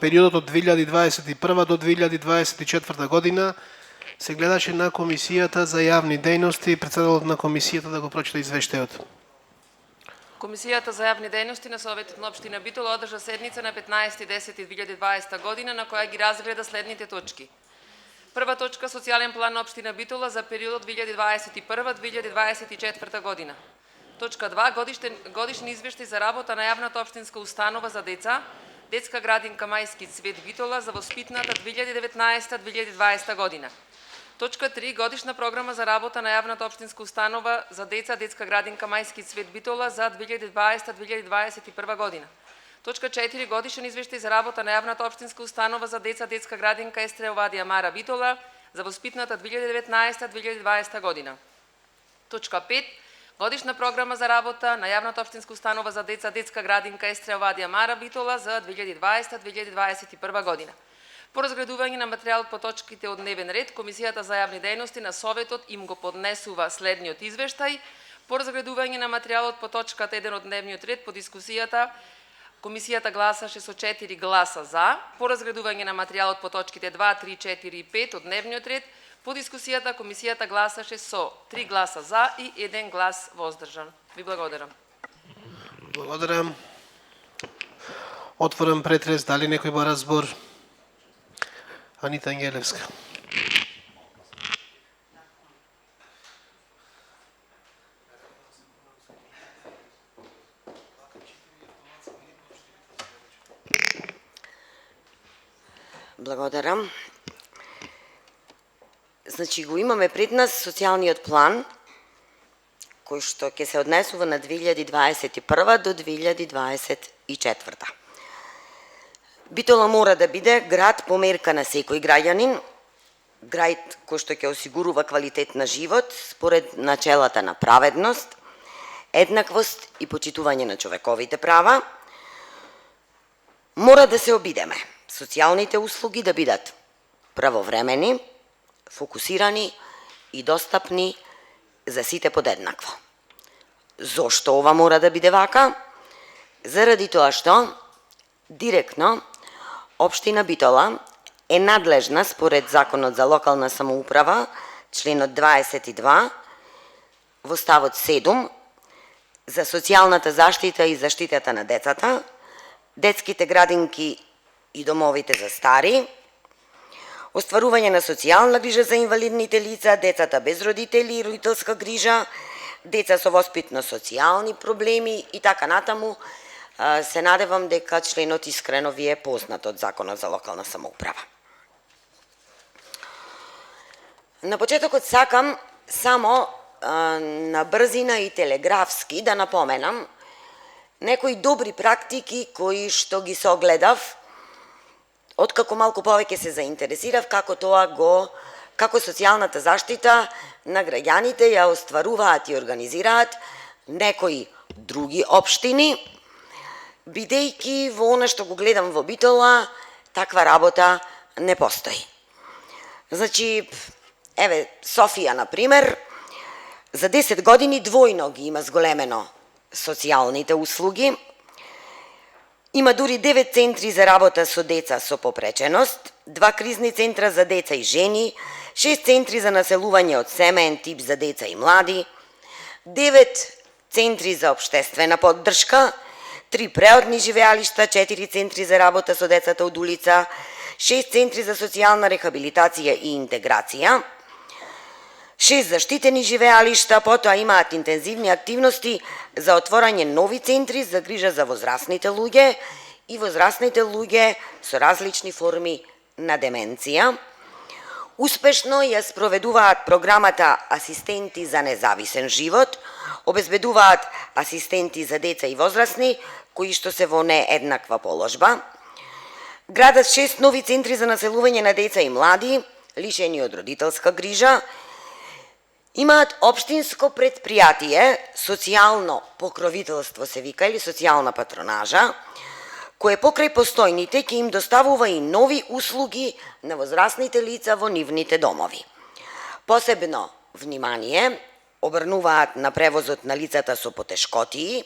периодот од 2021 до 2024 година. Се гледаше на Комисијата за јавни дејности. Председателот на Комисијата да го прочита извештајот.
Комисијата за јавни дејности на Советот на општина Битола одржа седница на 15.10.2020 година на која ги разгледа следните точки. Прва точка, социјален план на општина Битола за периодот 2021-2024 година. Точка 2, годишен извештај за работа на јавната општинска установа за деца, Детска градинка Мајски Цвет Битола за воспитната 2019-2020 година. Точка 3, годишна програма за работа на јавната општинска установа за деца, Детска градинка Мајски Цвет Битола за 2020-2021 година. Точка 4, годишен извештај за работа на јавната општинска установа за деца, Детска градинка Естреја Овадија Мара Битола за воспитната 2019-2020 година. Точка 5, Годишна програма за работа на јавната општинска установа за деца детска градинка Естреја Вадија Мара Битола за 2020-2021 година. По разгледување на материјалот по точките од дневен ред, Комисијата за јавни дејности на Советот им го поднесува следниот извештај. По разгледување на материјалот по точката 1 од дневниот ред, по дискусијата, Комисијата гласаше со 4 гласа за. По разгледување на материјалот по точките 2, 3, 4 и 5 од дневниот ред, по дискусијата Комисијата гласаше со 3 гласа за и 1 глас воздржан. Ви благодарам.
Благодарам. Отворам претрес. Дали некој бара збор? Анита Ангелевска.
Благодарам. Значи го имаме пред нас социјалниот план кој што ќе се однесува на 2021 до 2024. Битола мора да биде град по мерка на секој граѓанин, град кој што ќе осигурува квалитет на живот според начелата на праведност, еднаквост и почитување на човековите права. Мора да се обидеме социјалните услуги да бидат правовремени, фокусирани и достапни за сите подеднакво. Зошто ова мора да биде вака? Заради тоа што директно Општина Битола е надлежна според Законот за локална самоуправа, членот 22, во ставот 7, за социјалната заштита и заштитата на децата, детските градинки и домовите за стари, остварување на социјална грижа за инвалидните лица, децата без родители и родителска грижа, деца со воспитно-социјални проблеми и така натаму. Се надевам дека членот искрено ви е познат од Законот за локална самоуправа. На почетокот сакам само на брзина и телеграфски да напоменам некои добри практики кои што ги согледав откако малку повеќе се заинтересирав како социјалната заштита на граѓаните ја остваруваат и организираат некои други општини, бидејќи во она што го гледам во Битола, таква работа не постои. Значи, еве, Софија, например, за 10 години двојно ги има зголемено социјалните услуги. Има дури 9 центри за работа со деца со попреченост, 2 кризни центра за деца и жени, 6 центри за населување од семеен тип за деца и млади, 9 центри за општествена поддршка, 3 преодни живеалишта, 4 центри за работа со децата од улица, 6 центри за социјална рехабилитација и интеграција, 6 заштитени живеалишта, потоа имаат интензивни активности за отворање нови центри за грижа за возрастните луѓе и возрастните луѓе со различни форми на деменција. Успешно ја спроведуваат програмата Асистенти за независен живот, обезбедуваат асистенти за деца и возрастни, кои што се во нееднаква положба. Градат 6 нови центри за населување на деца и млади, лишени од родителска грижа. Имаат општинско предпријатие, социјално покровителство се вика, или социјална патронажа, кое покрај постојните ќе им доставува и нови услуги на возрастните лица во нивните домови. Посебно внимание обрнуваат на превозот на лицата со потешкотии,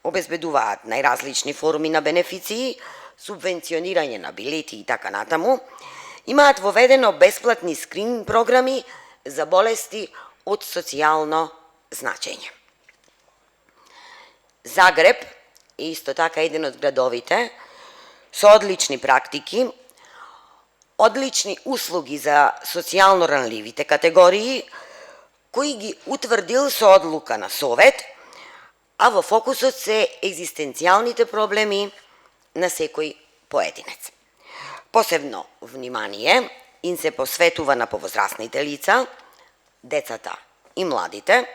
обезбедуваат најразлични форми на бенефиции, субвенционирање на билети и така натаму. Имаат воведено бесплатни скрининг програми за болести од социјално значење. Загреб е исто така еден од градовите со одлични практики, одлични услуги за социјално ранливите категории, кои ги утврдил со одлука на Совет, а во фокусот се екзистенцијалните проблеми на секој поединец. Посебно внимание им се посветува на повозрастните лица, децата и младите,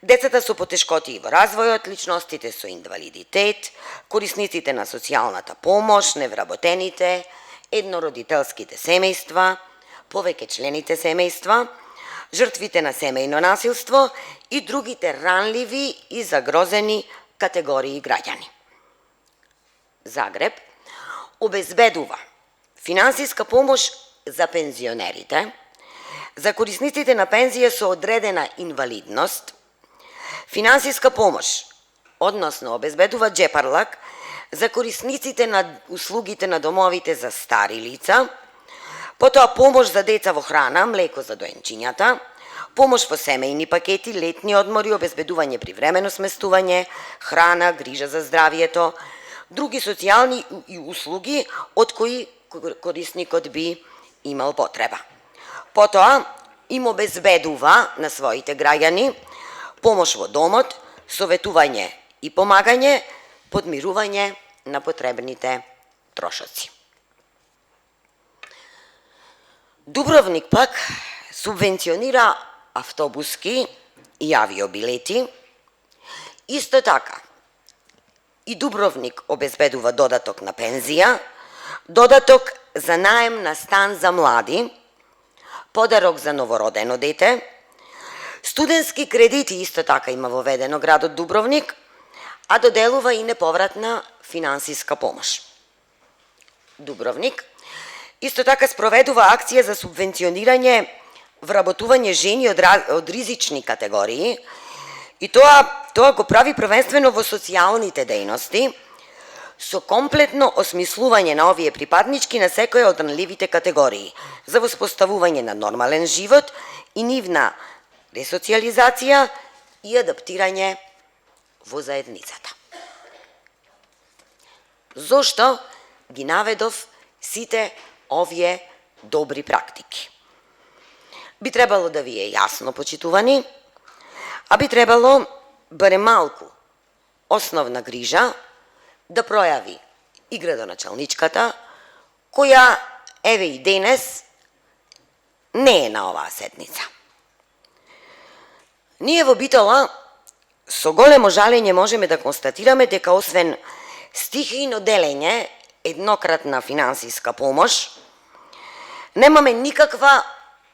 децата со потешкоти во развојот, личностите со инвалидитет, корисниците на социјалната помош, невработените, еднородителските семејства, повеќечлените семејства, жртвите на семејно насилство и другите ранливи и загрозени категории граѓани. Загреб обезбедува финансиска помош за пензионерите, за корисниците на пензија со одредена инвалидност, финансиска помош, односно обезбедува джепарлак за корисниците на услугите на домовите за стари лица, потоа помош за деца во храна, млеко за доенчињата, помош во семејни пакети, летни одмори, обезбедување привремено сместување, храна, грижа за здравието, други социјални услуги од кои корисникот би имал потреба. Потоа им обезбедува на своите граѓани помош во домот, советување и помагање, подмирување на потребните трошоци. Дубровник пак субвенционира автобуски и авиобилети. Исто така, и Дубровник обезбедува додаток на пензија, додаток за наем на стан за млади, подарок за новородено дете, студентски кредити исто така има воведено градот Дубровник, а доделува и неповратна финансиска помош. Дубровник исто така спроведува акција за субвенционирање вработување жени од ризични категории и тоа го прави првенствено во социјалните дејности со комплетно осмислување на овие припаднички на секоја од ранливите категории за воспоставување на нормален живот и нивна ресоциализација и адаптирање во заедницата. Зошто ги наведов сите овие добри практики? Би требало да ви е јасно, почитувани, а би требало барем малку основна грижа да пројави и градоначалничката, која еве и денес не е на оваа седница. Ние во Битола со големо жалење можеме да констатираме дека освен стихијно делење еднократна финансиска помош, немаме никаква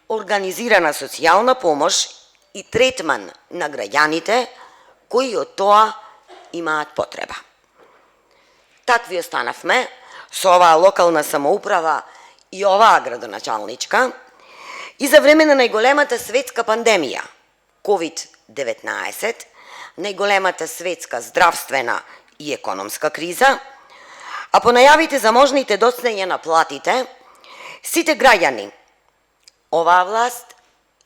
организирана социјална помош и третман на граѓаните кои од тоа имаат потреба. Такви останавме со оваа локална самоуправа и оваа градоначалничка и за време на најголемата светска пандемија COVID-19, најголемата светска здравствена и економска криза, а по најавите за можните доцнење на платите, сите граѓани, оваа власт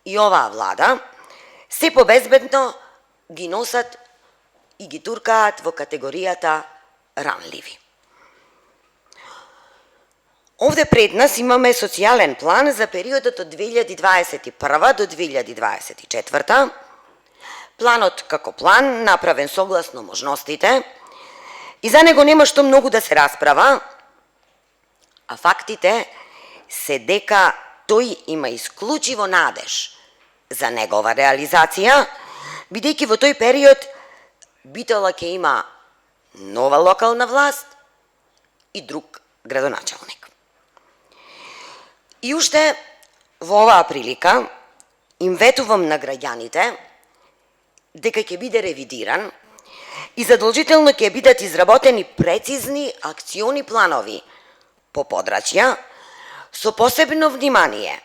и оваа влада се побезбедно ги носат и ги туркаат во категоријата ранливи. Овде пред нас имаме социјален план за периодот од 2021 до 2024. Планот како план направен согласно можностите и за него нема што многу да се расправа, а фактите се дека тој има исклучиво надеж за негова реализација, бидејќи во тој период Битола ќе има нова локална власт и друг градоначалник. И уште во оваа прилика им ветувам на граѓаните дека ќе биде ревидиран и задолжително ќе бидат изработени прецизни акциони планови по подрачја со посебно внимание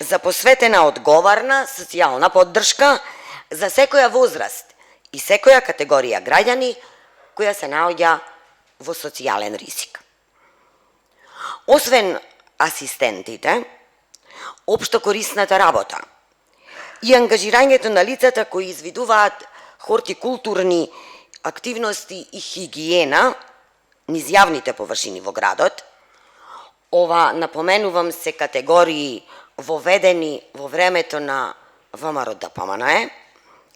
за посветена одговарна социјална поддршка за секоја возраст и секоја категорија граѓани која се наоѓа во социјален ризик. Освен асистентите, општо корисната работа и ангажирањето на лицата кои извидуваат хортикултурни активности и хигиена низ јавните површини во градот, ова, напоменувам, се категории воведени во времето на ВМРО ДПМНЕ,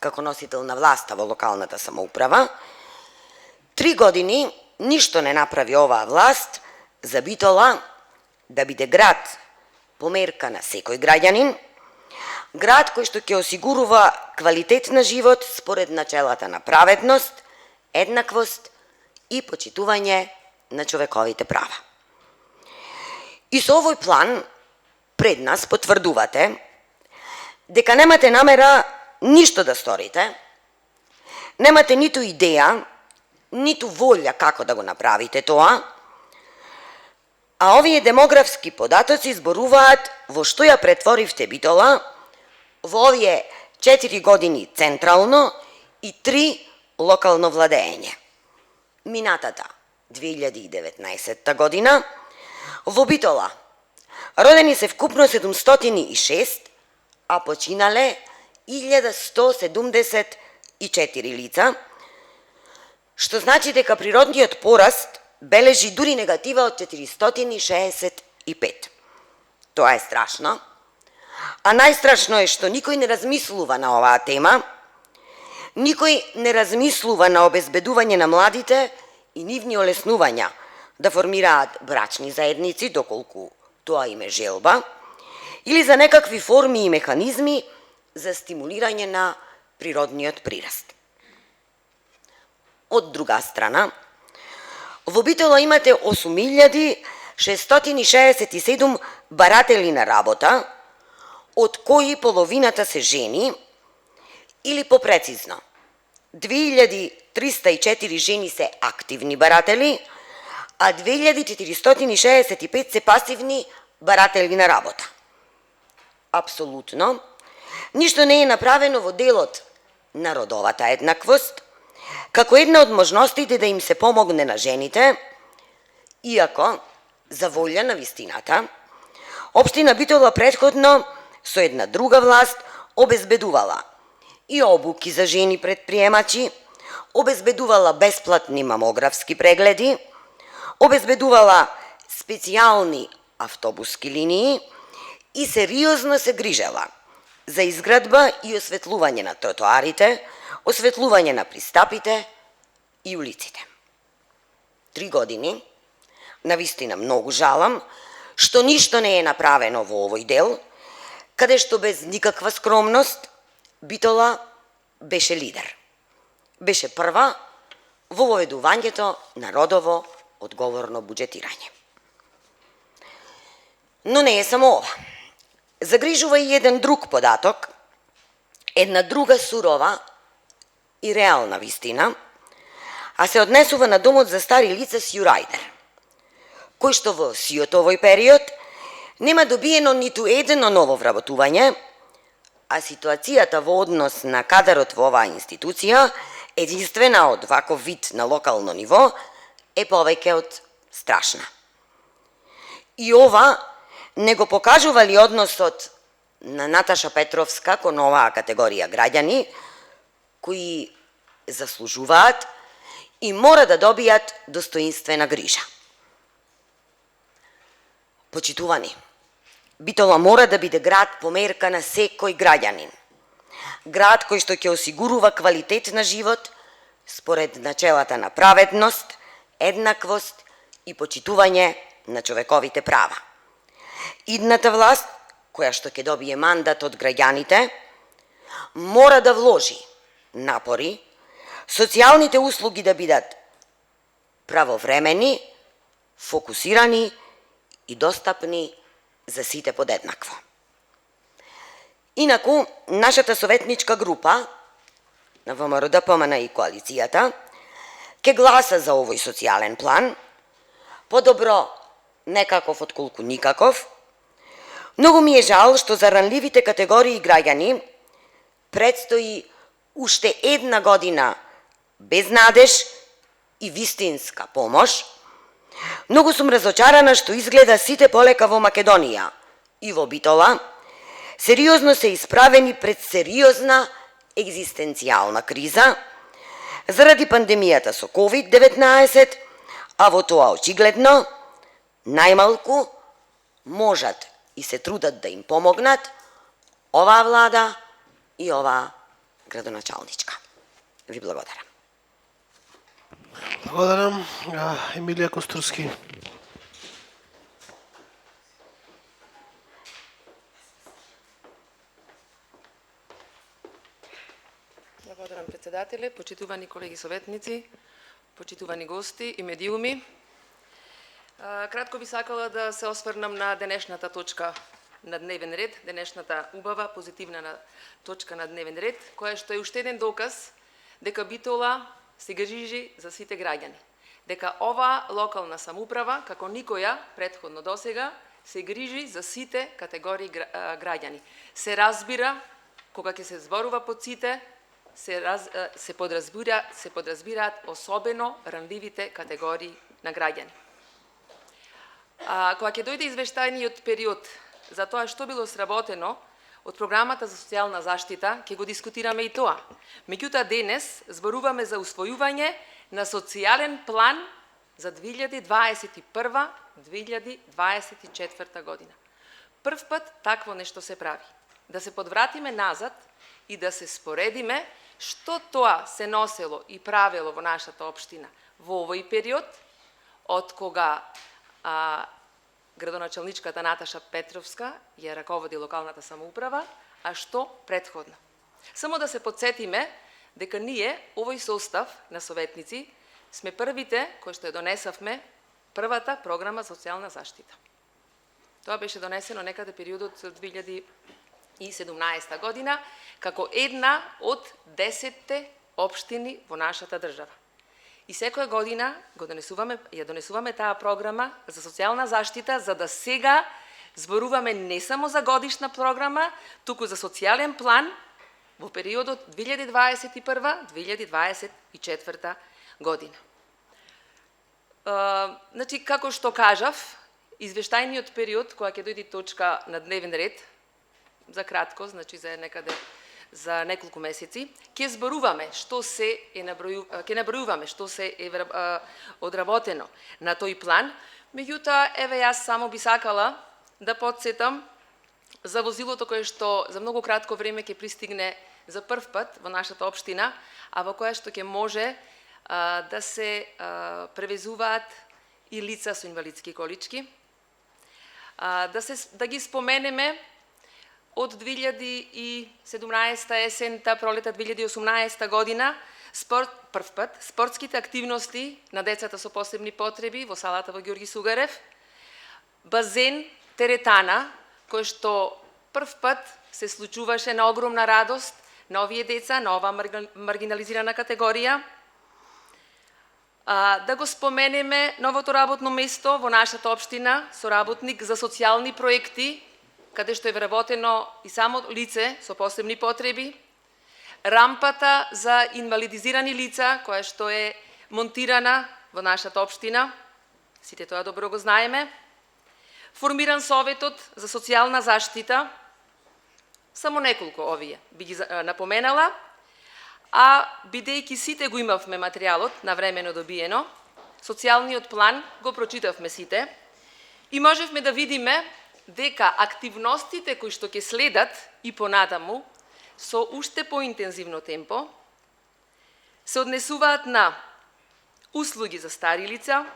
како носител на власта во локалната самоуправа, 3 години ништо не направи оваа власт за Битола да биде град по мерка на секој граѓанин, град кој што ќе осигурува квалитет на живот според начелата на праведност, еднаквост и почитување на човековите права. И со овој план пред нас потврдувате дека немате намера ништо да сторите, немате ниту идеја, ниту волја како да го направите тоа, а овие демографски податоци зборуваат во што ја претворивте Битола во овие 4 години централно и 3 локално владење. Минатата 2019 година во Битола родени се вкупно 706, а починале 1174 лица, што значи дека природниот пораст бележи дури негатива од 465. Тоа е страшно. А најстрашно е што никој не размислува на оваа тема, никој не размислува на обезбедување на младите и нивни олеснувања да формираат брачни заедници, доколку тоа им е желба, или за некакви форми и механизми за стимулирање на природниот прираст. Од друга страна, во Битола имате 8667 баратели на работа, од кои половината се жени, или попрецизно, 2304 жени се активни баратели, а 2465 се пасивни баратели на работа. Апсолутно, ништо не е направено во делот на родовата еднаквост, како една од можностите да им се помогне на жените, иако, за волја на вистината, Општина Битола претходно со една друга власт обезбедувала и обуки за жени предприемачи, обезбедувала бесплатни мамографски прегледи, обезбедувала специјални автобуски линии и сериозно се грижела за изградба и осветлување на тротоарите, осветлување на пристапите и улиците. 3 години, навистина многу жалам, што ништо не е направено во овој дел, каде што без никаква скромност Битола беше лидер. Беше прва во воведувањето на родово одговорно буџетирање. Но не е само ова. Загрижува и еден друг податок, една друга сурова и реална вистина, а се однесува на домот за стари лица Сјурајдер, кој што во сиот овој период нема добиено ниту едно ново вработување, а ситуацијата во однос на кадарот во оваа институција, единствена од ваков вид на локално ниво, е повеќе од страшна. И ова не го покажува ли односот на Наташа Петровска кон оваа категорија граѓани, кои заслужуваат и мора да добијат достоинствена грижа. Почитувани, Битола мора да биде град по мерка на секој граѓанин. Град кој што ќе осигурува квалитет на живот според начелата на праведност, еднаквост и почитување на човековите права. Идната власт, која што ќе добие мандат од граѓаните, мора да вложи напори, социјалните услуги да бидат правовремени, фокусирани и достапни за сите подеднакво. Инаку, нашата советничка група на ВМРО ДПМН и коалицијата ќе гласа за овој социјален план, подобро некаков отколку никаков. Многу ми е жал што за ранливите категории граѓани предстои уште една година без надеж и вистинска помош. Многу сум разочарана што изгледа сите полека во Македонија и во Битола сериозно се исправени пред сериозна екзистенцијална криза заради пандемијата со COVID-19, а во тоа очигледно најмалку можат и се трудат да им помогнат оваа влада и оваа градоначалничка. Ви благодарам.
Благодарам. Емилија Костурски.
Благодарам, председателе, почитувани колеги советници, почитувани гости и медиуми. Кратко би сакала да се осврнам на денешната точка на дневен ред, денешната убава, позитивна точка на дневен ред, која што е уште еден доказ дека Битола се грижи за сите граѓани. Дека ова локална самоуправа, како никоја претходно досега, се грижи за сите категории граѓани. Се разбира, кога ќе се зборува под сите, се подразбираат особено ранливите категории на граѓани. Кога ќе дојде извештајниот период за тоа што било сработено од програмата за социјална заштита, ќе го дискутираме и тоа. Меѓутоа денес зборуваме за усвојување на социјален план за 2021-2024 година. Прв пат такво нешто се прави. Да се подвратиме назад и да се споредиме што тоа се носело и правело во нашата општина во овој период, од кога градоначалничката Наташа Петровска ја раководи локалната самоуправа, а што претходно. Само да се подсетиме дека ние, овој состав на советници, сме првите кои што ја донесавме првата програма за социјална заштита. Тоа беше донесено некаде периодот 2017 година, како една од 10 општини во нашата држава. И секоја година ја донесуваме таа програма за социјална заштита, за да сега зборуваме не само за годишна програма, туку за социјален план во периодот 2021-2024 година. Значи, како што кажав, извештајниот период, која ќе дојде точка на дневен ред, за кратко, значи за некаде за неколку месеци, ќе зборуваме што се ќе набројуваме што се е одработено на тој план. Меѓутоа, еве јас само би сакала да потсетам за возилото кое што за многу кратко време ќе пристигне за прв пат во нашата општина, а во која што ќе може да се превезуваат и лица со инвалидски колички. Да ги споменеме од 2017 есента, пролета 2018 година, прв пат, спортските активности на децата со посебни потреби во салата во Ѓорги Сугарев, базен, теретана, кој што прв пат се случуваше на огромна радост на овие деца, на ова маргинализирана категорија. Да го споменеме новото работно место во нашата општина, соработник за социјални проекти, каде што е вработено и само лице со посебни потреби, рампата за инвалидизирани лица, која што е монтирана во нашата општина, сите тоа добро го знаеме, формиран Советот за социјална заштита, само неколку овие би ги напоменала, а бидејќи сите го имавме материјалот навремено добиено, социјалниот план го прочитавме сите и можевме да видиме дека активностите кои што ќе следат и понатаму со уште поинтензивно темпо се однесуваат на услуги за стари лица,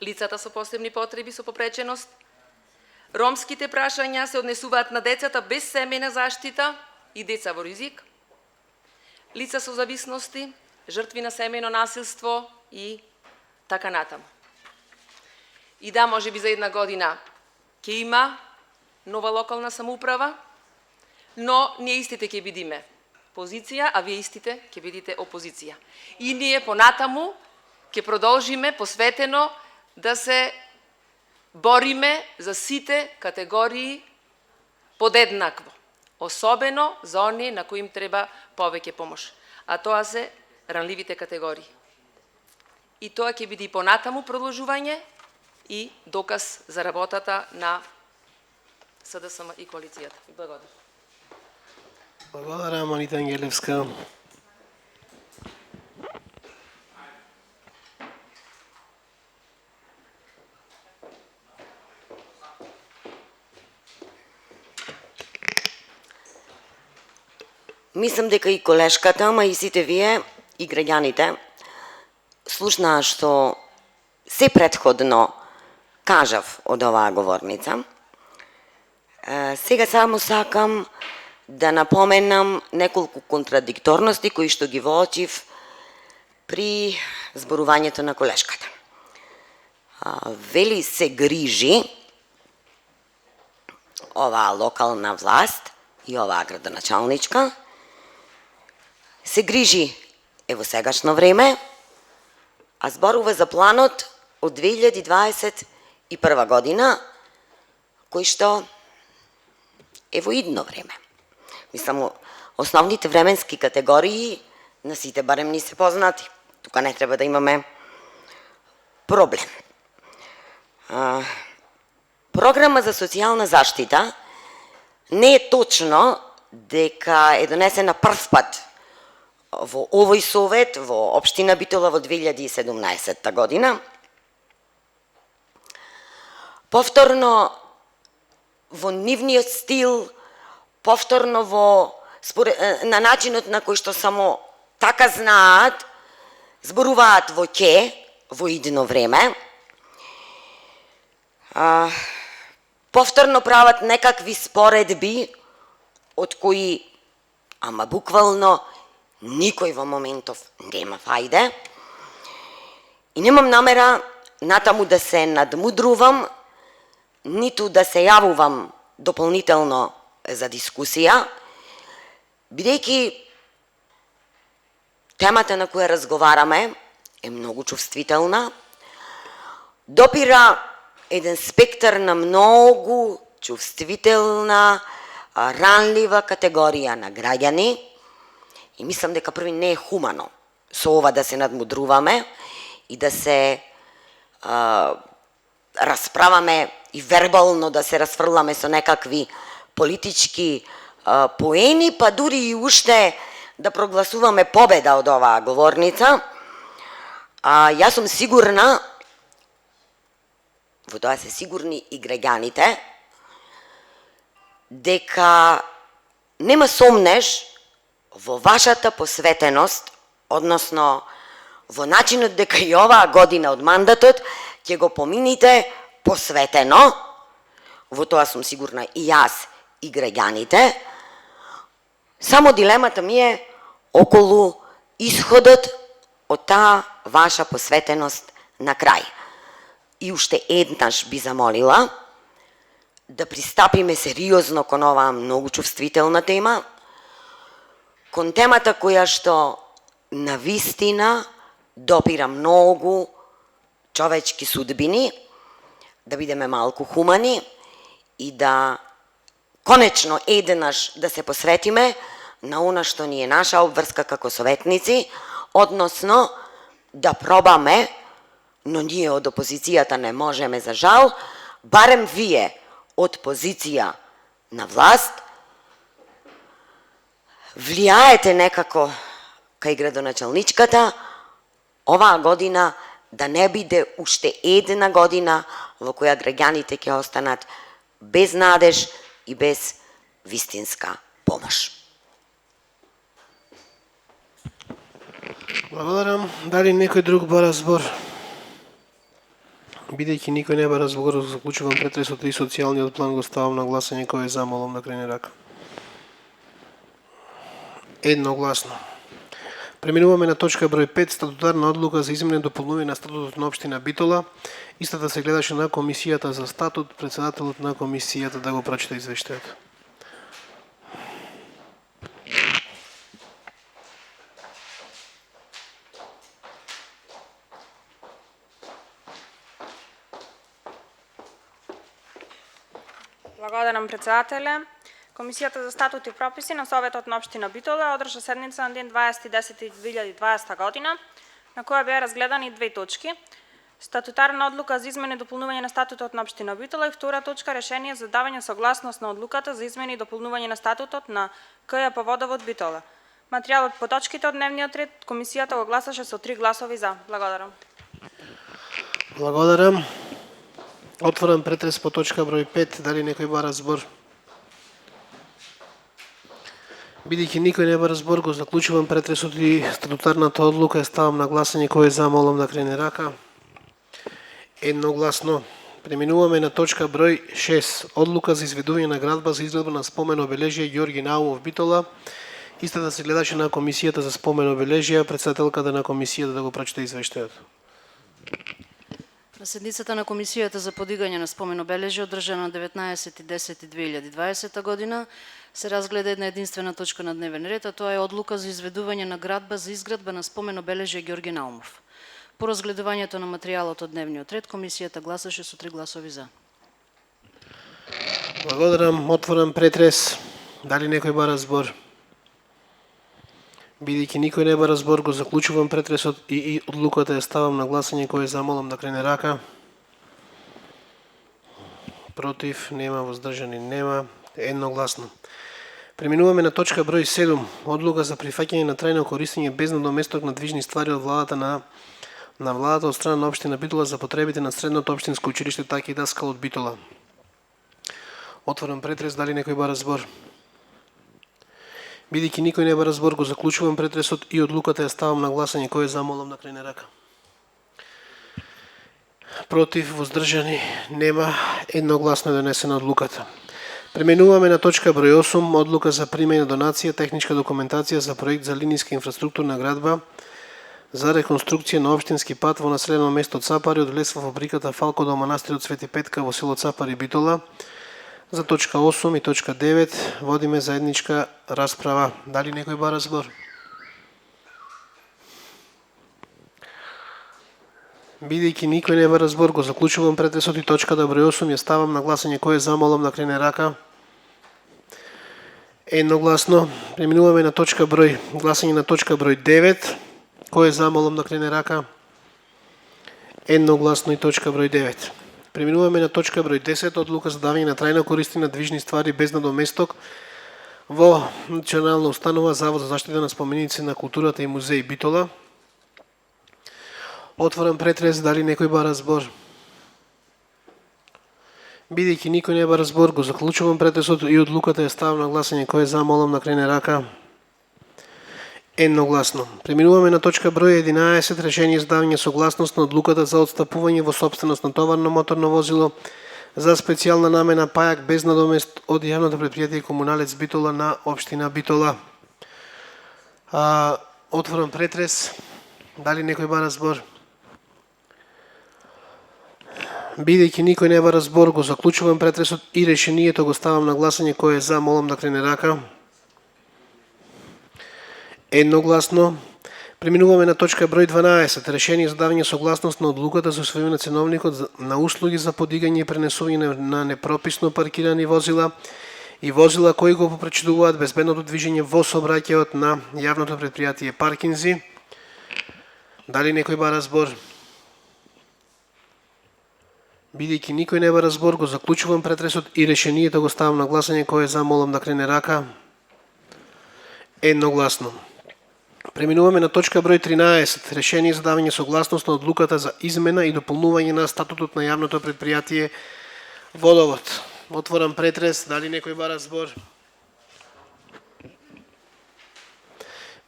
лицата со посебни потреби со попреченост, ромските прашања се однесуваат на децата без семејна заштита и деца во ризик, лица со зависности, жртви на семејно насилство и така натаму. И да, можеби за една година ќе има нова локална самоуправа, но ние истите ќе бидиме позиција, а вие истите ќе бидите опозиција. И ние понатаму ќе продолжиме посветено да се бориме за сите категории подеднакво, особено за оние на кои им треба повеќе помош, а тоа се ранливите категории. И тоа ќе биде и понатаму продолжување и доказ за работата на СДСМ и коалицијата. Благодарам.
Благодарам, Анита Ангелевска.
Мислам дека и колешката, ама и сите вие, и граѓаните, слушнаа што се претходно кажав од оваа говорница. Сега само сакам да напоменам неколку контрадикторности кои што ги воочив при зборувањето на колешката. Вели се грижи оваа локална власт и оваа градоначалничка се грижи во сегашно време, а зборува за планот од 2021 година, кој што е во идно време. Мислам, основните временски категории на сите барем ни се познати. Тука не треба да имаме проблем. Програма за социјална заштита не е точно дека е донесена прв пат во овој совет во општина Битола во 2017 година. Повторно во нивниот стил, повторно на начинот на кој што само така знаат, зборуваат во ќе, во идно време, повторно прават некакви споредби од кои, ама буквално, никој во моментов нема фајде. И немам намера натаму да се надмудрувам, ниту да се јавувам дополнително за дискусија, бидејќи темата на која разговараме е многу чувствителна, допира еден спектар на многу чувствителна, ранлива категорија на граѓани и мислам дека први не е хумано со ова да се надмудруваме и да се расправаме и вербално да се расфрламе со некакви политички поени, па дури и уште да прогласуваме победа од оваа говорница. Јас сум сигурна, во тоа се сигурни и граѓаните, дека нема сомнеш во вашата посветеност, односно во начинот дека и оваа година од мандатот ќе го помините посветено, во тоа сум сигурна и јас и граѓаните. Само дилемата ми е околу исходот од таа ваша посветеност на крај. И уште еднаш би замолила да пристапиме сериозно кон оваа многу чувствителна тема, кон темата која што навистина допира многу човечки судбини, да бидеме малку хумани и да конечно еднаш да се посветиме на она што ни е наша обврска како советници, односно да пробаме, но ние од опозицијата не можеме за жал, барем вие од позиција на власт, влијаете некако кај градоначалничката, оваа година да не биде уште една година во која граѓаните ќе останат без надеж и без вистинска помош.
Благодарам. Дали некој друг бара збор? Бидејќи никој не бара збор, заклучувам претресот и социјалниот план го ставам на гласање, кој е за, молам да крене рака. Едногласно. Преминуваме на точка број 5, статутарна одлука за измене и дополнување на статутот на општина Битола. Истата се гледаше на комисијата за статут, председателот на комисијата да го прочита извештајот.
Благодарам, председателе. Комисијата за статут и прописи на Советот на општина Битола одржа седница на ден 20.10.2020 година, на која беа разгледани две точки. Статутарна одлука за измени и дополнување на статутот на општина Битола и втора точка решение за давање согласност на одлуката за измени и дополнување на статутот на КЈП Водовод Битола. Материјалот по точките од дневниот ред комисијата го гласаше со 3 гласови за. Благодарам.
Благодарам. Отворам претрес по точка број 5. Дали некој бара збор? Бидејќи никој не бара збор, го заклучувам претресот и статутарната одлука ја ставам на гласање, кој е за, молам да крене рака. Едногласно. Преминуваме на точка број 6. Одлука за изведување на градба за изградба на спомен обележие Ѓорги Наумов Битола. Истата се гледаше на комисијата за спомен обележија, председателката на комисијата да го прочита извештајот.
На седницата на Комисијата за подигање на спомен обележје одржана на 19.10.2020 година се разгледа една единствена точка на дневен ред, а тоа е одлука за изведување на градба за изградба на спомен обележје Ѓорги Наумов. По разгледувањето на материјалот од дневниот ред, Комисијата гласаше со 3 гласови за.
Благодарам. Отворам претрес. Дали некој бара збор? Бидејќи никој не бара збор, го заклучувам претресот и одлуката ја ставам на гласање, кој замолам да крене рака. Против нема, воздржани нема, едногласно. Преминуваме на точка број 7, одлука за прифаќање на трајно користење без надоместок на движни ствари од владата на владата од страна на општина Битола за потребите на средното општинско училиште Таки Даскал од Битола. Отворам претрес, дали некој бара збор? Бидејќи никој не бара збор, го заклучувам претресот и одлуката ја ставам на гласање, кој замолам да крене рака. Против, воздржани нема, едногласно е донесена одлуката. Преминуваме на точка број 8, одлука за примање донација, техничка документација за проект за линијска инфраструктурна градба за реконструкција на општински пат во населено место Цапари од влез во фабриката Фалко до манастирот Свети Петка во село Цапари, Битола. За точка 8 и точка 9 водиме заедничка расправа. Дали некој бара збор? Бидејќи никој не бара збор, го заклучувам претресот и точката број 8 ја ставам на гласање, кој замолам да крене рака. Едногласно. Преминуваме на точка број, гласање на точка број 9. Кој замолам да крене рака? Едногласно и точка број 9. Преминуваме на точка број 10, одлука за давање на трајно користење на движни ствари без надоместок во Национална установа Завод за заштита на споменици на културата и музеј Битола. Отворам претрес, дали некој бара збор? Бидејќи никој не бара збор, го заклучувам претресот и одлуката ја ставам на гласање, кој замолам да крене рака. Едногласно. Преминуваме на точка број 11, решение за давање согласност на одлуката за отстапување во собственост на товарно моторно возило за специјална намена пајак без надомест од јавното претпријатие Комуналец Битола на општина Битола. Отворам претрес. Дали некој бара збор? Бидејќи никој не бара збор, го заклучувам претресот и решението го ставам на гласање, кој за молам да крене рака. Едногласно. Преминуваме на точка број 12, решение за давање согласност на одлуката за усвојување на ценовникот на услуги за подигање и пренесување на непрописно паркирани возила и возила кои го попречудуваат безбедното движење во сообраќајот на јавното претпријатие Паркинзи. Дали некој бара збор? Бидејќи никој не бара збор, го заклучувам претресот и решението го ставам на гласање, кој замолам да крене рака. Едногласно. Преминуваме на точка број 13, решение за давање согласност на одлуката за измена и дополнување на статутот на јавното претпријатие Водовод. Отворам претрес, дали некој бара збор?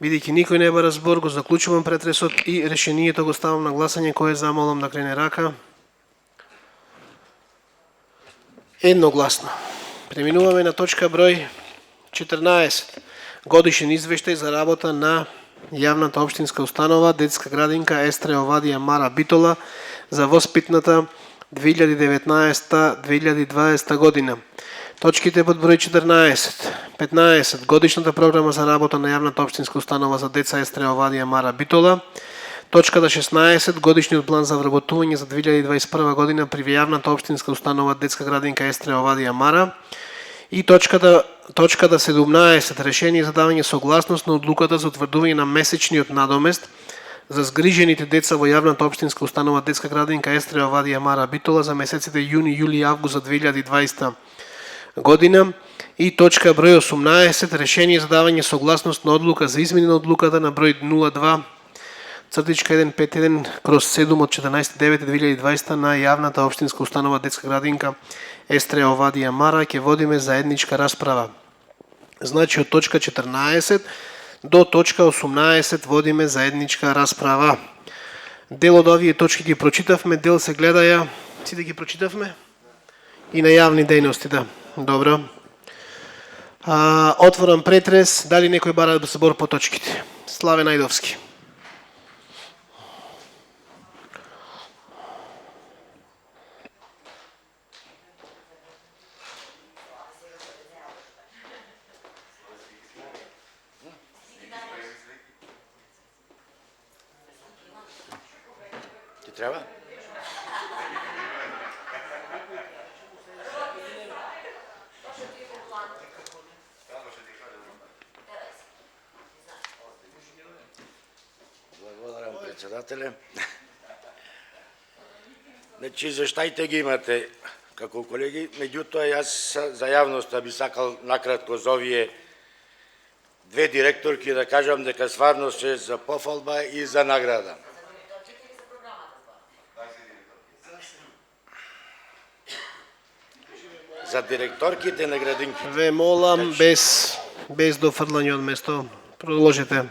Бидејќи никој не бара збор, го заклучувам претресот и решението го ставам на гласање, кој замолам да крене рака. Едногласно. Преминуваме на точка број 14. Годишен извештај за работа на јавната општинска установа Детска градинка Естре Овадија Мара Битола за воспитната 2019-2020 година. Точките под број 14. 15. Годишната програма за работа на јавната општинска установа за деца Естре Овадија Мара Битола. Точката 16. Годишниот план за вработување за 2021 година при јавната општинска установа Детска градинка Естре Овадија Мара. И точката 17. Решение за давање согласност на одлуката за утврдување на месечниот надомест за згрижените деца во јавната општинска установа Детска градинка Естре Овадија Мара Битола за месеците јуни, јули и август за 2020 година. И точка број 18. Решение за давање согласност на одлука за измени на одлуката на број 02/151/7 од 14.9.2020 на јавната општинска установа Детска градинка Естре Овадија Мара. Ќе водиме заедничка расправа. Значи од точка 14 до точка 18 водиме заедничка расправа. Дел од овие точки ги прочитавме, дел се гледаја, сите ги прочитавме и на јавни дејности, да. Добро. Отворам претрес, дали некој бара збор по точките? Славе Најдовски.
Треба? Благодарам, председателе. Значи, заштајте ги имате како колеги, меѓутоа јас за јавноста би сакал накратко за овие две директорки да кажам дека стварно се за пофалба и за награда. За директорките на градинки.
Ве молам без дофрлање од место. Продолжете.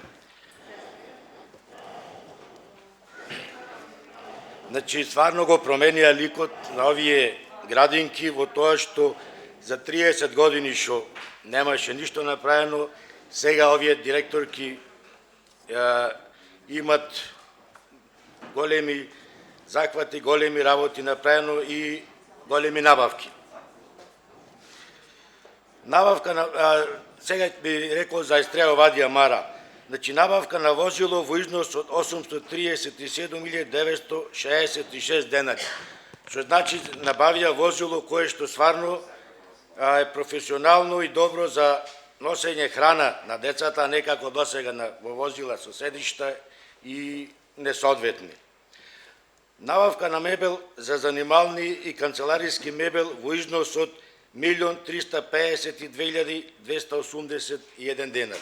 Значи, стварно го променија ликот на овие градинки во тоа што за 30 години што немаше ништо направено, сега овие директорки имат големи захвати, големи работи направено и големи набавки. Набавка на сега би рекол за Естреја Вадија Мара. Значи, набавка на возило во износ од 837.966 денари. Што значи набавија возило кое што стварно е професионално и добро за носење храна на децата, а не како досега во возила со седишта и несоодветни. Набавка на мебел за занимални и канцелариски мебел во износ од 1.352.281 денари.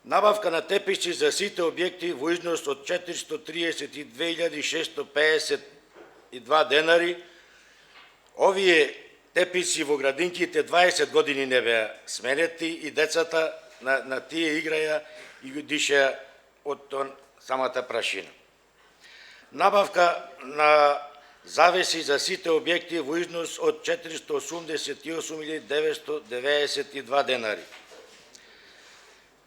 Набавка на тепици за сите објекти во износ од 432.652 денари. Овие тепици во градинките 20 години не беа сменети и децата на тие играја и ги дишеа од самата прашина. Набавка на завеси за сите објекти во износ од 488.992 денари.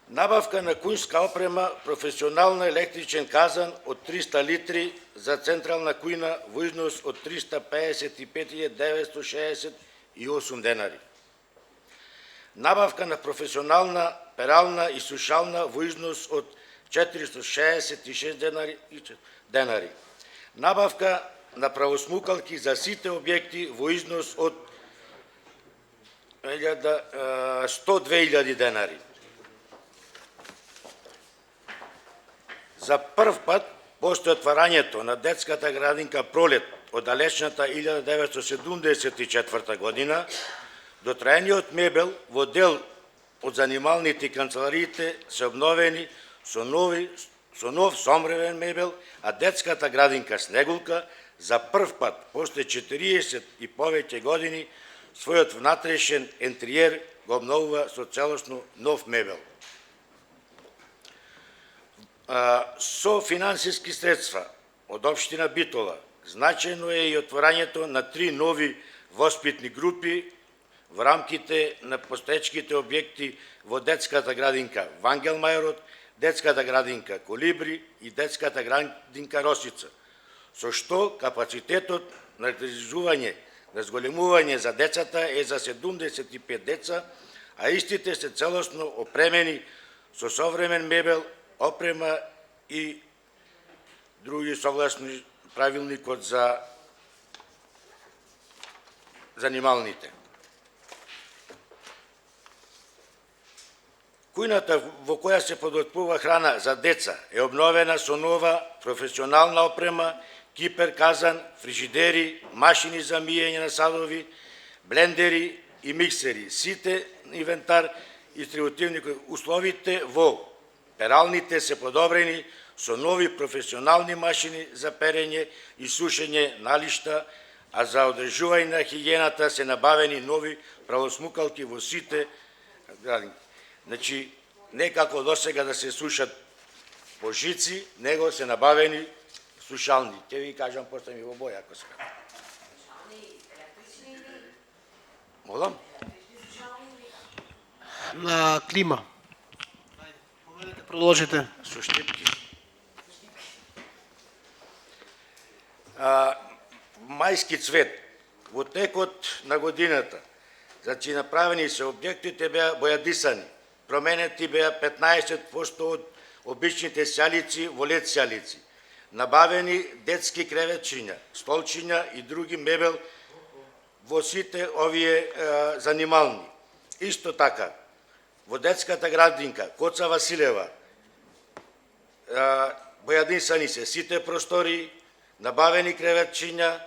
Набавка на кујнска опрема, професионална електричен казан од 300 литри за централна кујна во износ од 355.968 денари. Набавка на професионална перална и сушална во износ од 466 денари. Набавка на правосмукалки за сите објекти во износ од 102.000 денари. За прв пат, после отварањето на детската градинка Пролет од далечната 1974 година, дотраениот мебел во дел од занималните и канцелариите се обновени со нов сомревен мебел, а детската градинка Снегулка за прв пат, после 40 и повеќе години, својот внатрешен ентриер го обновува со целосно нов мебел. Со финансиски средства од општина Битола, значајно е и отворањето на 3 нови воспитни групи во рамките на постоечките објекти во детската градинка Вангелмајерот, детската градинка Колибри и детската градинка Росица, со што капацитетот на зголемување за децата е за 75 деца, а истите се целосно опремени со современ мебел, опрема и други согласно правилникот за занималните. Кујната во која се подготвува храна за деца е обновена со нова професионална опрема, кипер казан, фрижидери, машини за миење на садови, блендери и миксери. Сите инвентар и дистрибутивни условите во пералните се подобрени со нови професионални машини за перење и сушење налишта, а за одржување на хигиената се набавени нови правосмукалки во сите градинки. Значи, не како досега да се сушат по жици, него се набавени сушални. Ќе ви кажам после ми во боја, ако сега. Молам?
На клима. Продолжите.
Со штипки. Мајски цвет. Во текот на годината, значи направени се објектите беа бојадисани. Променети беа 15% од обичните сјалици во лед сјалици. набавени детски креветчиња, столчиња и други мебел во сите овие занимални. Исто така, во детската градинка Коца Василева бојадисани се сите простори, набавени креветчиња,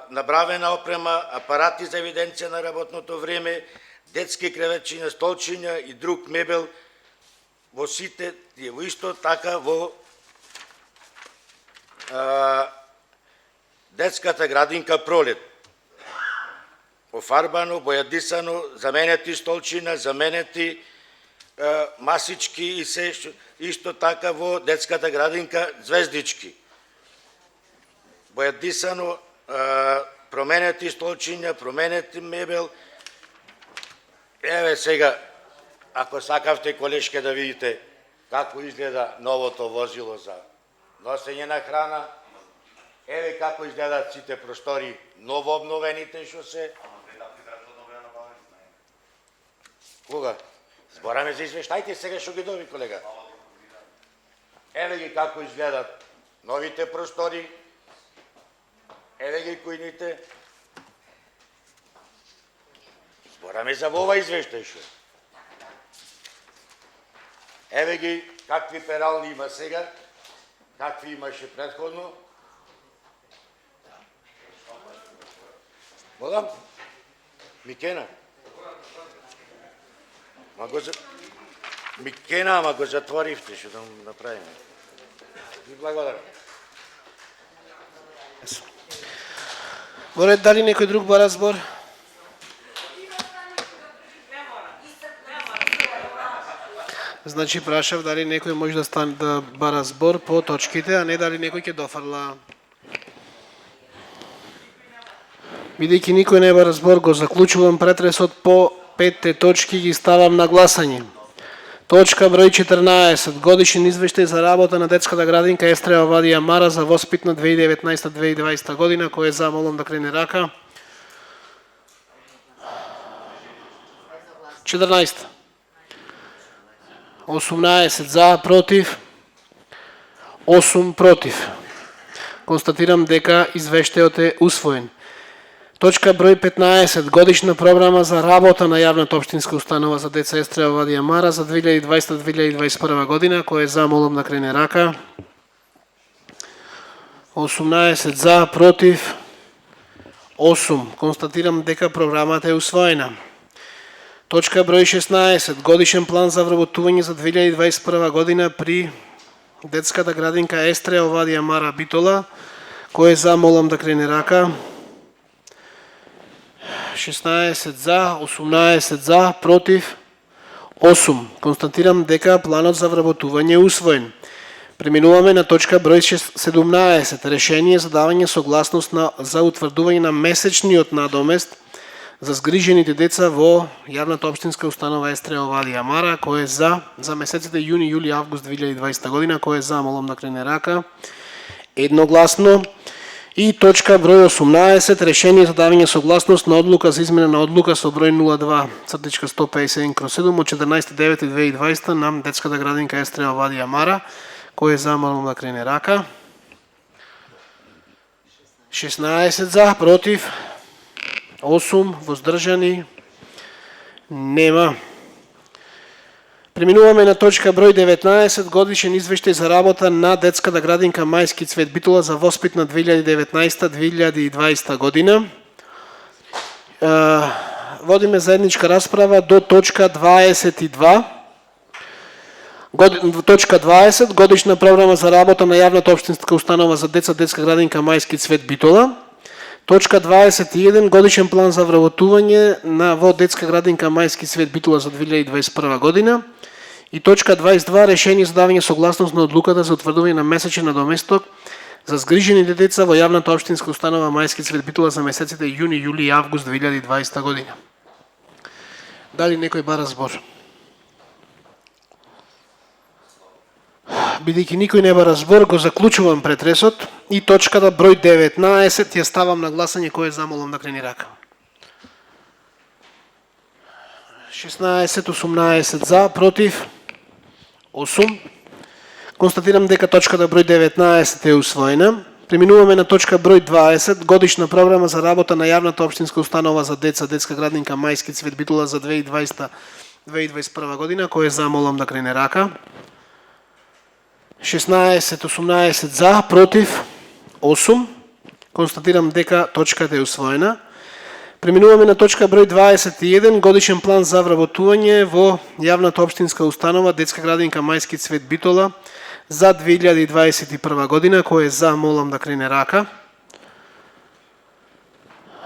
набравена опрема, апарати за евиденција на работното време, детски креветчиња, столчиња и друг мебел во сите, во исто така во детската градинка Пролет. Офарбано, бојадисано, заменети столчина, заменети масички и се исто така во детската градинка Звездички. Бојадисано, променети столчиња, променети мебел. Еве сега, ако сакавте колешке да видите како изгледа новото возило за носење на храна, еве како изгледаат сите простори, ново обновените што се. Кога? Збораме за извештајте сега што ги доби колега. Еве ги како изгледаат новите простори, еве ги кујните. Збораме за ова извештај што. Еве ги какви перални има сега, какви имаше предходно. Молам? Микена? Микена, ама го затворивте, што да направиме. Ви благодарам.
Во ред, дали некој друг бара збор? Значи прашав дали некој може да стане да бара збор по точките, а не дали некој ќе дофрла. Бидејќи никој не бара збор, го заклучувам претресот по 5 точки, ги ставам на гласање. Точка број 14. Годишен извештај за работа на детската градинка Естрева Вадија Мара за воспитна 2019-2020 година. Кој е за, молам да крене рака. 14. 18 за, против. 8 против. Констатирам дека извештајот е усвоен. Точка број 15. Годишна програма за работа на јавната општинска установа за деца Естрева Вадија Мара за 2020-2021 година. Кој е за, молам да крене рака. 18 за, против. 8. Констатирам дека програмата е усвоена. Точка број 16. Годишен план за вработување за 2021 година при детската градинка Естрева Вадија Мара Битола. Кој е за, молам да крене рака. 16 за, 18 за, против 8. Констатирам дека планот за вработување е усвоен. Преминуваме на точка број 17. Решение за давање согласност за утврдување на месечниот надомест за згрижените деца во јавната општинска установа Естрева Вадија Мара. Кој е за месеците јуни, јули, август 2020 година. Кој е за, молам да крене рака. Едногласно. И точка број 18. Решение за давање согласност на одлука за измена на одлука со број 02/157/7 од 14.9.2020 на детската градинка Естрева Вадија Мара. Кој е за, молам да крене рака. 16 за, против 8, воздржани нема. Преминуваме на точка број 19. Годишен извештај за работа на детската градинка Мајски Цвет Битола за воспитна 2019-2020 година. Водиме заедничка расправа до точка 22. Точка 20. Годишна програма за работа на јавната општинска установа за деца детска градинка Мајски Цвет Битола. Точка 21. Годишен план за вработување во детска градинка Мајски Цвет Битола за 2021 година. И точка 22. Решение за давање согласност на одлуката за утврдување на месечен надоместок за згрижените деца во јавната општинска установа Мајски Цвет Битола за месеците јуни, јули и август 2020 година. Дали некој бара збор? Бидејќи никој не бара збор, го заклучувам претресот и точката број 19 ја ставам на гласање. Кој е за, молам да крени рака. 16, 18 за, против 8. Констатирам дека точката број 19 е усвоена. Преминуваме на точка број 20, годишна програма за работа на јавната општинска установа за деца, детска градинка Мајски Цвет Битола за 2020-2021 година, кој е за, молам да крене рака. 16-18 за, против 8. Констатирам дека точката е усвоена. Преминуваме на точка број 21, годишен план за вработување во јавната општинска установа детска градинка Мајски Цвет Битола за 2021 година, кој е за, молам да крене рака.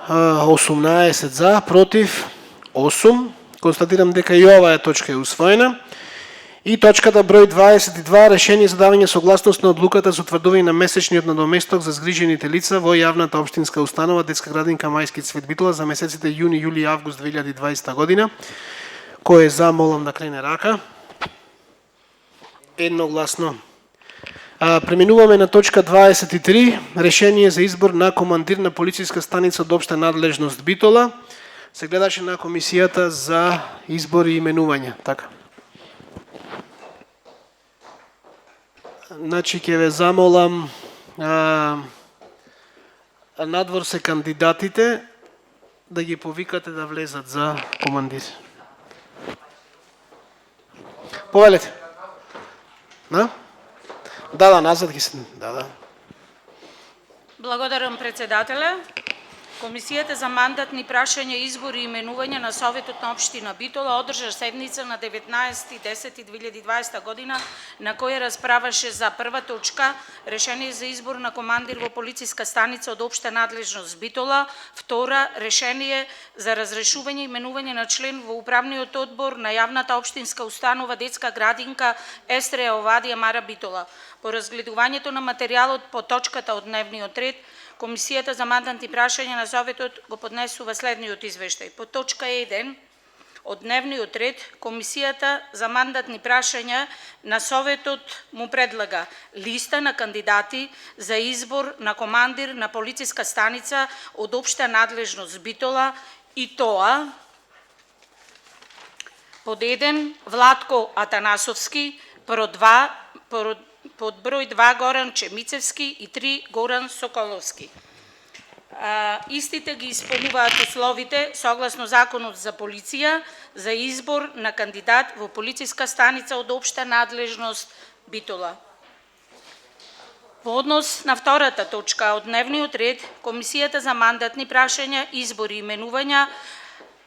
18 за, против 8. Констатирам дека и оваа точка е усвоена. И точката број 22, решение за давање согласност на одлуката за утврдување на месечниот надоместок за згрижените лица во јавната општинска установа детска градинка Мајски Цвет Битола за месеците јуни, јули и август 2020 година. Кој е за, молам да крене рака. Едногласно. Преминуваме на точка 23, решение за избор на командир на полициска станица од општа надлежност Битола. Се гледаше на комисијата за избор и именување, така. Значи ќе ве замолам, надвор се кандидатите, да ги повикате да влезат за командир. Повелете. Да? Да, назад ги се. Да.
Благодарам председателе. Комисијата за мандатни прашања, избори и именување на Советот на општина Битола одржа седница на 19.10.2020 година, на која расправаше за прва точка решение за избор на командир во полициска станица од општа надлежност Битола, втора решение за разрешување и именување на член во управниот одбор на јавната општинска установа детска градинка Естреја Овадија Мара Битола. По разгледувањето на материјалот по точката од дневниот ред, Комисијата за мандатни прашања на Советот го поднесува следниот извештај. По точка 1 од дневниот ред, Комисијата за мандатни прашања на Советот му предлага листа на кандидати за избор на командир на полициска станица од општа надлежност Битола, и тоа: под 1 Владко Атанасовски, под број 2 Горан Чемицевски и 3 Горан Соколовски. Истите ги исполнуваат условите согласно Законот за полиција за избор на кандидат во полициска станица од општа надлежност Битола. Во однос на втората точка од дневниот ред, Комисијата за мандатни прашања, избори и именувања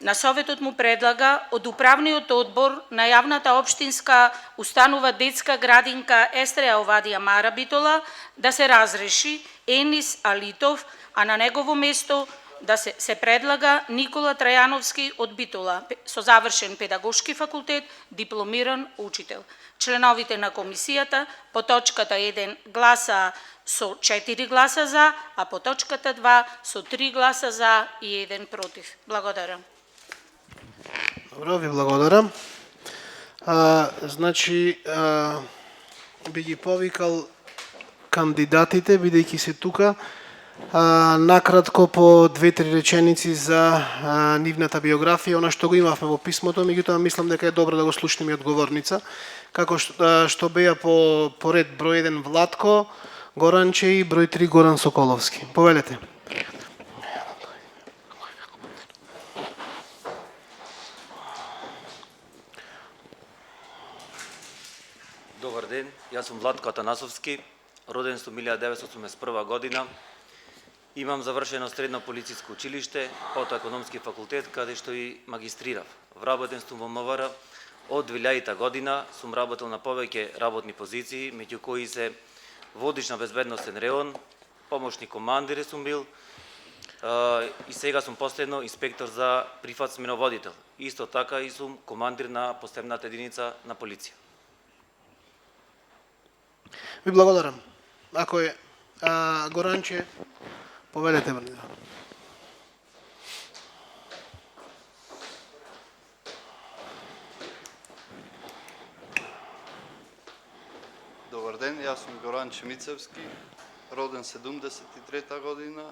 на Советот му предлага од управниот одбор на јавната општинска установа детска градинка Естреја Овадија Мара Битола да се разреши Енис Алитов, а на негово место да се предлага Никола Трајановски од Битола, со завршен педагошки факултет, дипломиран учител. Членовите на комисијата по точката 1 гласа со 4 гласа за, а по точката 2 со 3 гласа за и 1 против. Благодарам.
Добро, ви благодарам. Значи, би ги повикал кандидатите, бидејќи се тука. Накратко по 2-3 реченици за нивната биографија, она што го имавме во писмото, меѓутоа мислам дека е добро да го слушнеме од говорница. Како што беа по ред број 1 Владко Горанче и број 3 Горан Соколовски. Повелете.
Добар ден, јас сум Владко Атанасовски, роден сум 1981 година. Имам завршено средно полициско училиште, потоа економски факултет, каде што и магистрирав. Вработен сум во МВР од 2000 година, сум работел на повеќе работни позиции, меѓу кои се водич на безбедносен реон, помошни командир сум бил, и сега сум последно инспектор за прифат сменоводител. Исто така и сум командир на посебната единица на полиција.
Ви благодарам. Ако е Горанче, повелете брзо.
Добар ден, јас сум Горан Чемицевски, роден 73 година,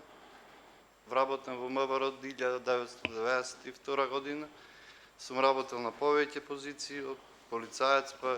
вработен во МВР од 1992 година. Сум работел на повеќе позиции, од полицаец па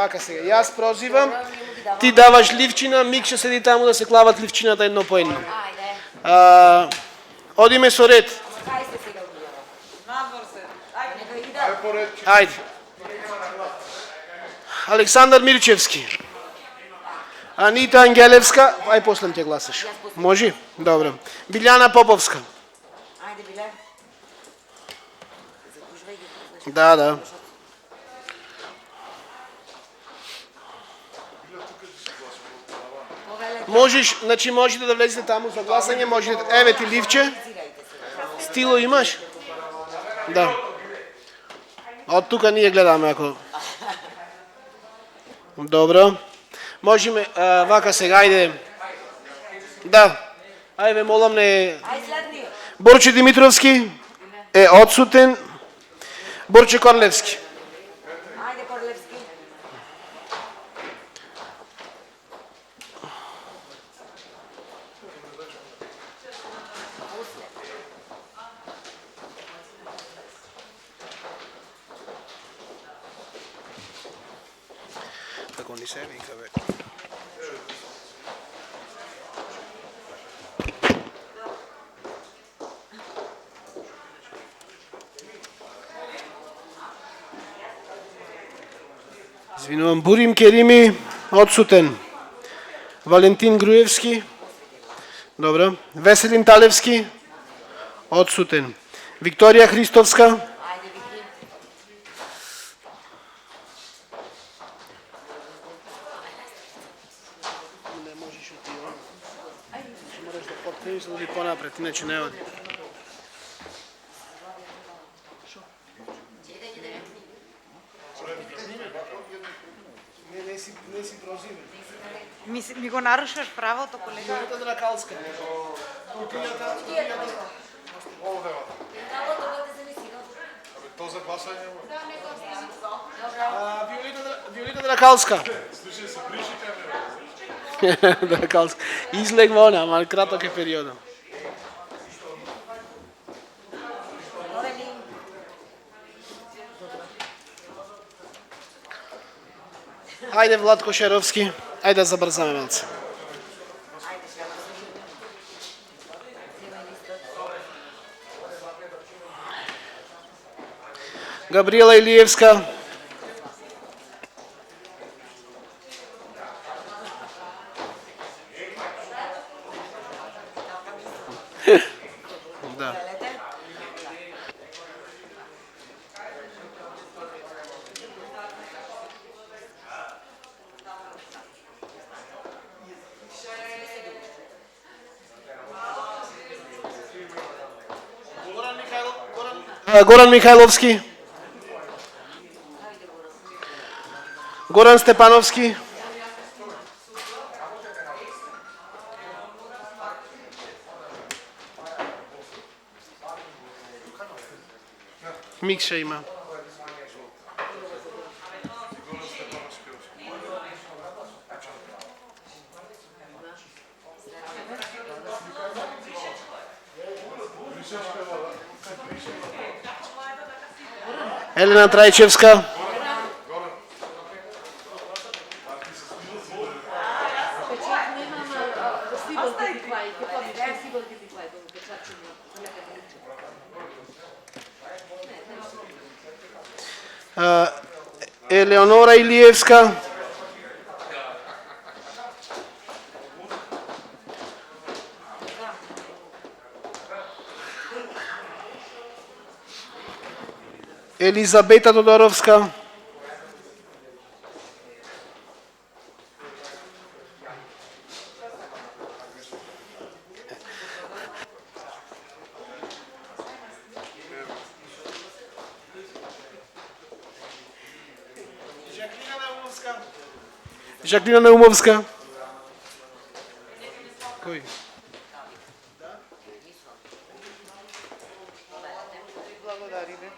вака сега. Јас прозивам, ти даваш ливчина, Мик ќе седи таму да се клават ливчината едно по едно. Одиме со ред. Ајде. Александар Мирчевски. Анита Ангелевска, ај после ќе гласаш. Може? Добро. Билјана Поповска.
Ајде, Биле.
Да. Можеш, значи можете да влезете таму за гласање, можете. Еве ти ливче. Стило имаш? Да. Од тука ние гледаме ако. Добро. Можеме вака сега, ајде. Да. Ајде, молам не. Борче Димитровски е одсутен. Борче Корлевски.
Ајде, Корлевски.
Како ни се вика, бе. Извинувам, Бурим Керими, одсутен. Валентин Груевски. Добро. Веселин Талевски. Одсутен. Викторија Христовска. Не ми се дори понапред, иначе не оди. Не си прозивен.
Ми го нарушаш правото, колега.
Виолета Дракалска.
To za glasanje?
Виолета Дракалска.
Слушай, се бришите,
Дракалска. Излегва она, ама краток е периодот. Ајде, Владко Шеровски. Ајде да забрзаме малце. Габриела Илиевска. Да. Горан Михайловски. Горан Степановски. Микша има. Елена Трајчевска. Елеонора Илиевска. Елизабета Тодоровска. Жаклина Наумовска. Кој? Благодариме.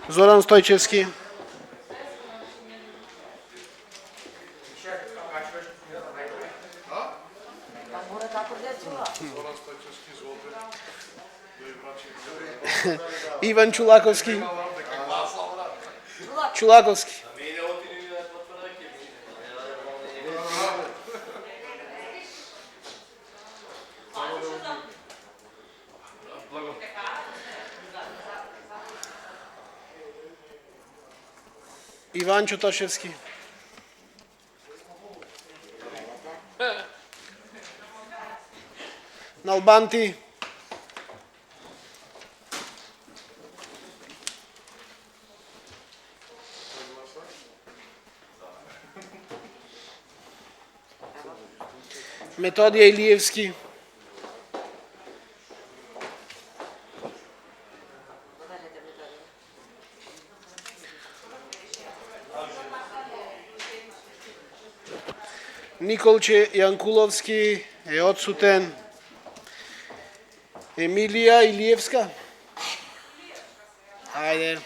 Зоран Стојчевски. Иван Чулаковски. Чулаковски. Иванчо Тошевски. Налбанти. Методија Илиевски. Николче Јанкуловски е одсутен. Емилија Илиевска. Ајде.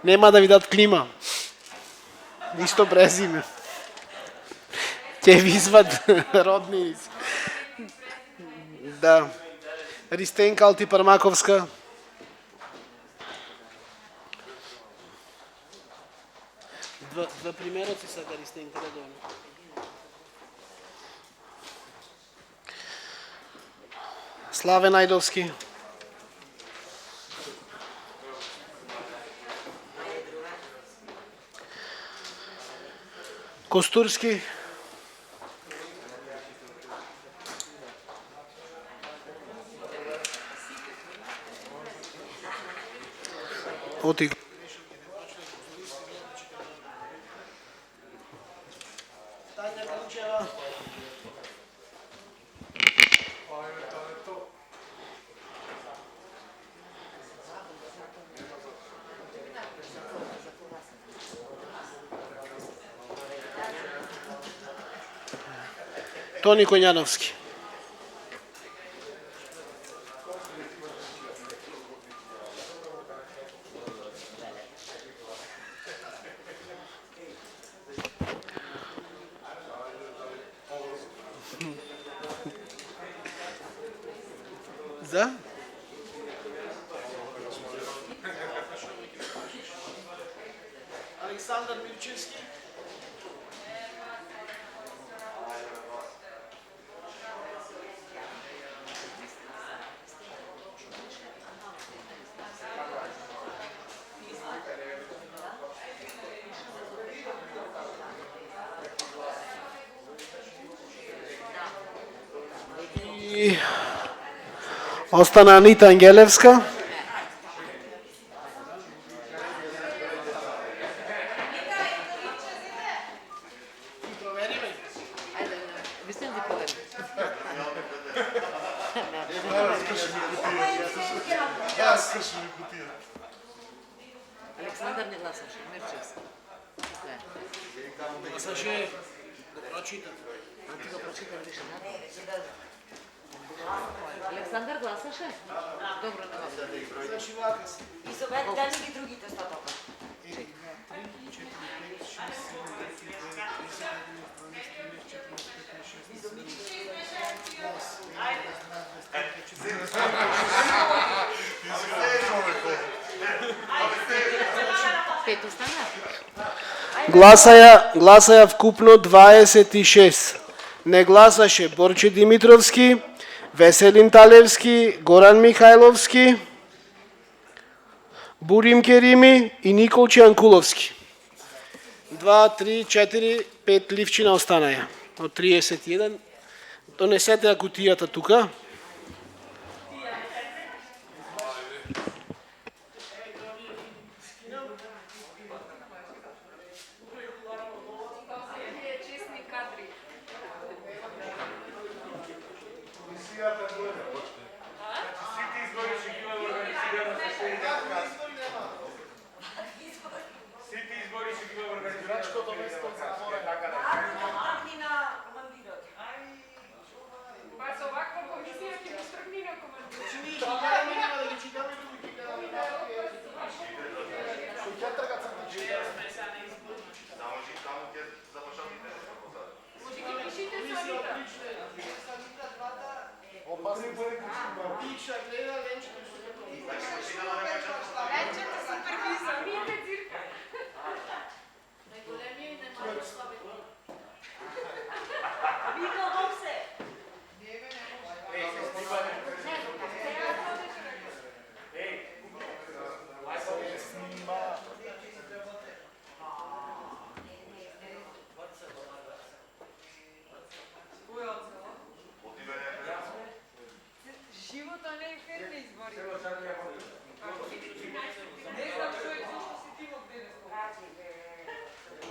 Нема да ви дат клима. Исто презиме. Ќе ви извад родни. Да. Ристенка Алтипармаковска. Два примероци са Ристенка, да дојде. Славе Најдовски. Костурски. Отиг. Тони Коњановски. За? Александър Милчевски. И остана Анита Ангелевска.
Александър не гласаше, Мирчевски.
Гласаше да прочитат.
Ти го прочита, беше Александър гласаше? Добро, добро.
Значи вака се.
И Совет, дали ги другите стотока?
1, 2, 3, 4, 5, 6, 7, 8, 9, 10, 11, 12, 13, 14, 15, 16, 17, 18, 19, 20. Гласаја вкупно 26. Не гласаше Борче Димитровски, Веселин Талевски, Горан Михајловски, Бурим Керими и Николче Анкуловски. 2, 3, 4, 5 ливчина останаја. Од 31. Донесете ја кутијата тука.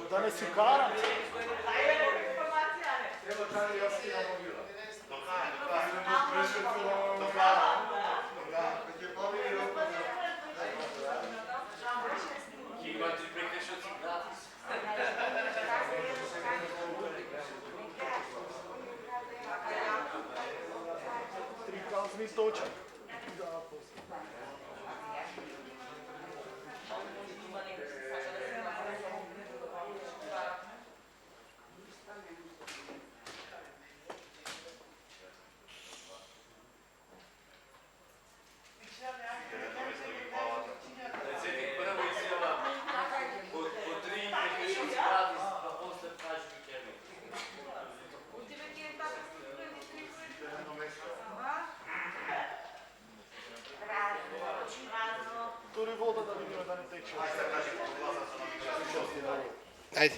Да не си карам. Точек. Ајде.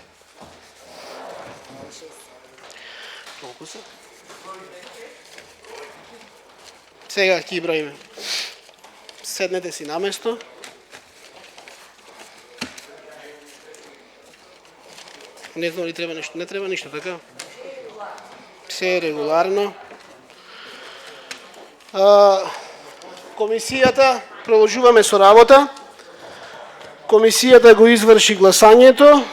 Колку се? Сега ќе ги броиме. Седнете си на место. Не знам ли треба нешто? Не треба ништо, така? Се е регуларно. Комисијата, продолжуваме со работа. Комисијата го изврши гласањето.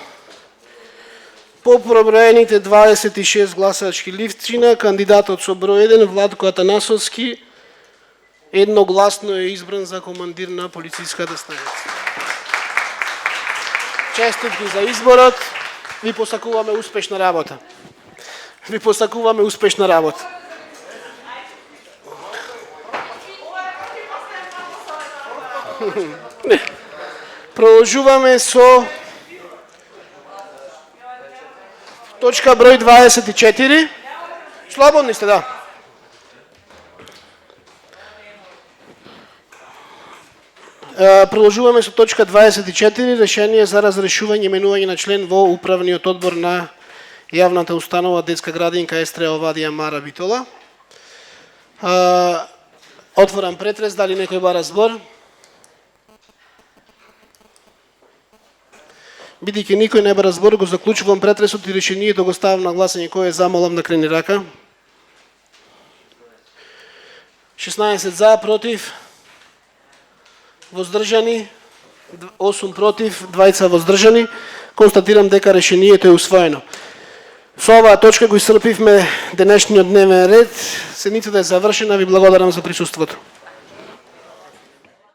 По проброените 26 гласачки листчина, кандидатот со број 1, Владко Атанасовски, едногласно е избран за командир на полициската станица. Честитки за изборот. Ви посакуваме успешна работа. Ви посакуваме успешна работа. Продолжуваме со точка број 24. Слободни сте, да. Продолжуваме со точка 24, решение за разрешување именување на член во управниот одбор на јавната установа детска градинка Естреја Овадија Мара Битола. Отворам претрес, дали некој бара збор? Бидејќи никој не бара збор, го заклучувам претресот и решението го ставам на гласање. Кој е за, молам да крени рака. 16 за, против, воздржани, 8 против, 2 воздржани. Констатирам дека решението е усвоено. Со оваа точка го исцрпивме денешниот дневен ред. Седницата е завршена. Ви благодарам за присуството.